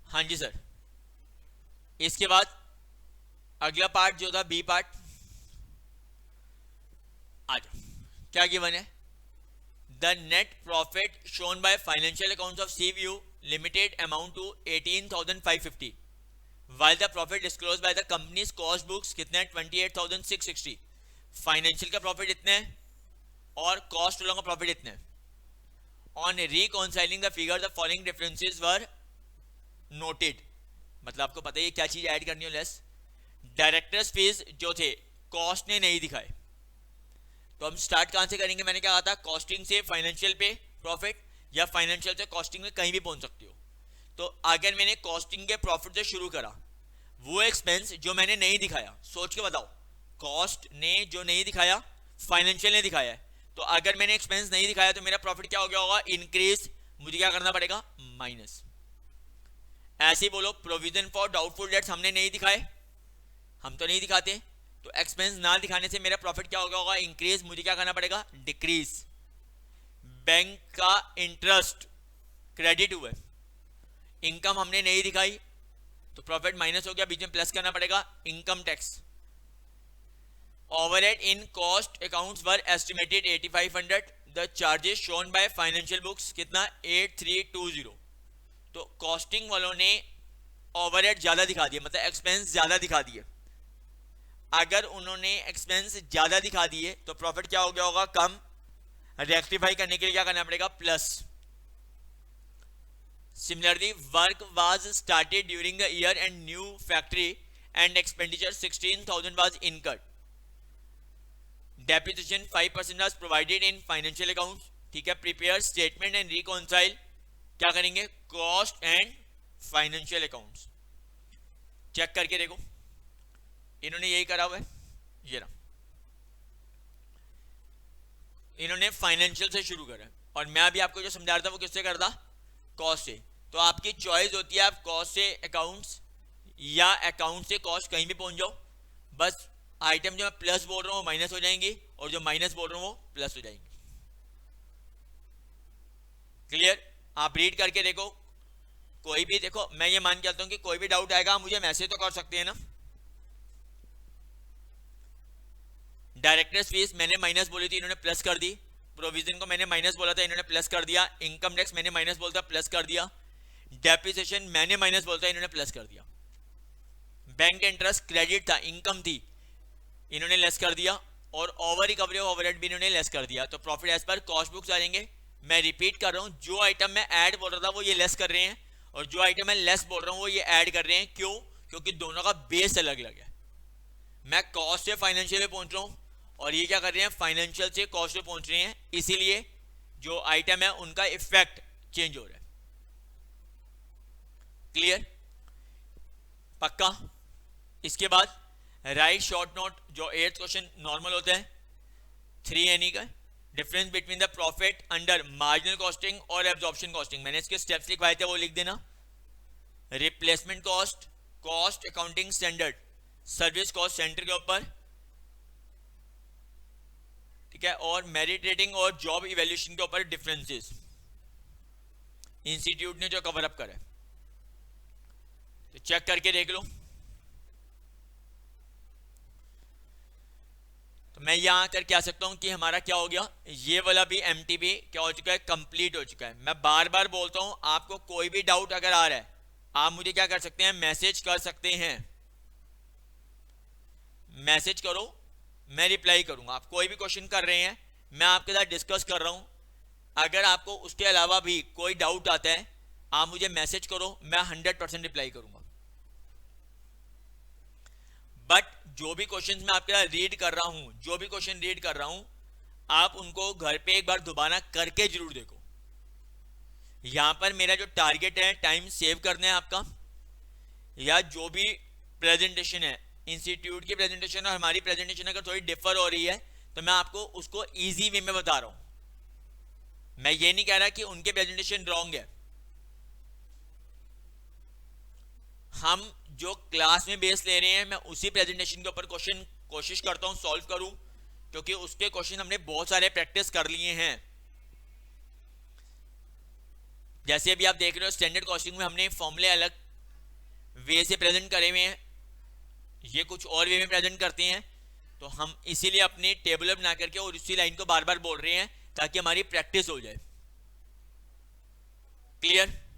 हाँ जी सर, इसके बाद अगला पार्ट जो था बी पार्ट, आ जाओ। क्या गिवन है? The net profit shown by financial accounts of CVU limited amount to 18,550 while the profit disclosed by the company's cost books कितने 28,660. फाइनेंशियल का प्रॉफिट इतने हैं और कॉस्ट वालों का प्रॉफिट इतने हैं. On reconciling the figure the following differences were noted. मतलब आपको पता है क्या चीज ऐड करनी हो लेस. डायरेक्टर्स फीस जो थे कॉस्ट ने नहीं दिखाए, तो हम स्टार्ट कहां से करेंगे. मैंने क्या कहा था, कॉस्टिंग से फाइनेंशियल पे प्रॉफिट या फाइनेंशियल से कॉस्टिंग में कहीं भी पहुंच सकती हो. तो अगर मैंने कॉस्टिंग के प्रॉफिट से शुरू करा, वो एक्सपेंस जो मैंने नहीं दिखाया, सोच के बताओ, कॉस्ट ने जो नहीं दिखाया फाइनेंशियल ने दिखाया है, तो अगर मैंने एक्सपेंस नहीं दिखाया तो मेरा प्रॉफिट क्या हो गया होगा, इंक्रीज. मुझे क्या करना पड़ेगा, माइनस. ऐसे ही बोलो प्रोविजन फॉर डाउटफुल डेट्स हमने नहीं दिखाए, हम तो नहीं दिखाते, तो एक्सपेंस ना दिखाने से मेरा प्रॉफिट क्या हो गया होगा, इंक्रीज. मुझे क्या करना पड़ेगा, डिक्रीज. बैंक का इंटरेस्ट क्रेडिट हुआ, इनकम हमने नहीं दिखाई तो प्रॉफिट माइनस हो गया, बीच में प्लस करना पड़ेगा. Income tax. Overhead in cost accounts were estimated 8500. The charges shown by financial books कितना 8320. तो कॉस्टिंग वालों ने ओवरहेड ज्यादा दिखा दिया, मतलब एक्सपेंस ज्यादा दिखा दिए. अगर उन्होंने एक्सपेंस ज्यादा दिखा दिए तो प्रॉफिट क्या हो गया होगा, कम. रेक्टिफाई करने के लिए क्या करना पड़ेगा, plus. Similarly, work was started during the year and new factory and expenditure 16,000 was incurred. Depreciation 5% was provided in financial accounts. ठीक है, prepare statement and reconcile. क्या करेंगे, cost and financial accounts. Check करके देखो, इन्होंने यही करा हुआ है, ये रहा. इन्होंने फाइनेंशियल से शुरू करा और मैं अभी आपको जो समझा रहा था वो किससे करता, कॉस्ट से. तो आपकी चॉइस होती है, आप कॉस्ट से अकाउंट्स या अकाउंट से कॉस्ट कहीं भी पहुंच जाओ. बस आइटम जो मैं प्लस बोल रहा हूँ माइनस हो जाएंगी और जो माइनस बोल रहा हूँ वो प्लस हो जाएंगी. क्लियर. आप रीड करके देखो, कोई भी देखो, मैं ये मान के चलता हूँ कि कोई भी डाउट आएगा मुझे मैसेज तो कर सकते हैं ना. डायरेक्टर्स फीस मैंने माइनस बोली थी, इन्होंने प्लस कर दी. प्रोविजन को मैंने माइनस बोला था, इन्होंने प्लस कर दिया. इनकम टैक्स मैंने माइनस बोलता, प्लस कर दिया. डेप्रिसिएशन मैंने माइनस बोलता, इन्होंने प्लस कर दिया. बैंक इंटरेस्ट क्रेडिट था, इनकम थी, इन्होंने लेस कर दिया. और ओवर रिकवरी ऑफ ओवरहेड भी इन्होंने लेस कर दिया. तो profit as per cost books आ जाएंगे. मैं रिपीट कर रहा हूं, जो आइटम मैं ऐड बोल रहा था वो ये लेस कर रहे हैं और जो आइटम मैं लेस बोल रहा हूं वो ये ऐड कर रहे हैं. क्यों, क्योंकि दोनों का बेस अलग अलग है. मैं कॉस्ट से फाइनेंशियल में पहुंच रहा हूं और ये क्या कर रहे हैं, फाइनेंशियल से कॉस्ट पे पहुंच रहे हैं. इसीलिए जो आइटम है उनका इफेक्ट चेंज हो रहा है. क्लियर, पक्का. इसके बाद राइट शॉर्ट नोट, जो 8th क्वेश्चन नॉर्मल होता है 3 यानी का difference between the profit under marginal costing और एब्जॉर्प्शन कॉस्टिंग. मैंने इसके स्टेप्स लिखवाए थे, वो लिख देना. Replacement cost, cost accounting standard, service cost centre के ऊपर, ठीक है, और मेरिट रेटिंग और जॉब इवैल्यूएशन के ऊपर डिफरेंसेस इंस्टीट्यूट ने जो कवर अप करा है. तो चेक करके देख लो. तो मैं यहां आकर क्या सकता हूं कि हमारा क्या हो गया, ये वाला भी एमटीबी क्या हो चुका है, कंप्लीट हो चुका है. मैं बार बार बोलता हूं, आपको कोई भी डाउट अगर आ रहा है आप मुझे क्या कर सकते हैं, मैसेज कर सकते हैं. मैसेज करो, मैं रिप्लाई करूंगा. आप कोई भी क्वेश्चन कर रहे हैं मैं आपके साथ डिस्कस कर रहा हूं. अगर आपको उसके अलावा भी कोई डाउट आता है आप मुझे मैसेज करो, मैं 100% रिप्लाई करूंगा. बट जो भी क्वेश्चन मैं आपके साथ रीड कर रहा हूं, जो भी क्वेश्चन रीड कर रहा हूं, आप उनको घर पे एक बार दोबारा करके जरूर देखो. यहां पर मेरा जो टारगेट है टाइम सेव करना है आपका, या जो भी प्रेजेंटेशन है इंस्टीट्यूट की प्रेजेंटेशन और हमारी प्रेजेंटेशन अगर थोड़ी डिफर हो रही है तो मैं आपको उसको इजी वे में बता रहा हूं. मैं ये नहीं कह रहा कि उनके प्रेजेंटेशन रॉन्ग है. हम जो क्लास में बेस ले रहे हैं मैं उसी प्रेजेंटेशन के ऊपर क्वेश्चन कोशिश करता हूं सॉल्व करूं, क्योंकि उसके क्वेश्चन हमने बहुत सारे प्रैक्टिस कर लिए हैं. जैसे अभी आप देख रहे हो स्टैंडर्ड कॉस्टिंग में हमने फॉर्मूले अलग वे से प्रेजेंट करे हुए हैं, ये कुछ और वे में प्रेजेंट करते हैं. तो हम इसीलिए अपनी टेबल बना करके और उसी लाइन को बार बार बोल रहे हैं ताकि हमारी प्रैक्टिस हो जाए। क्लियर?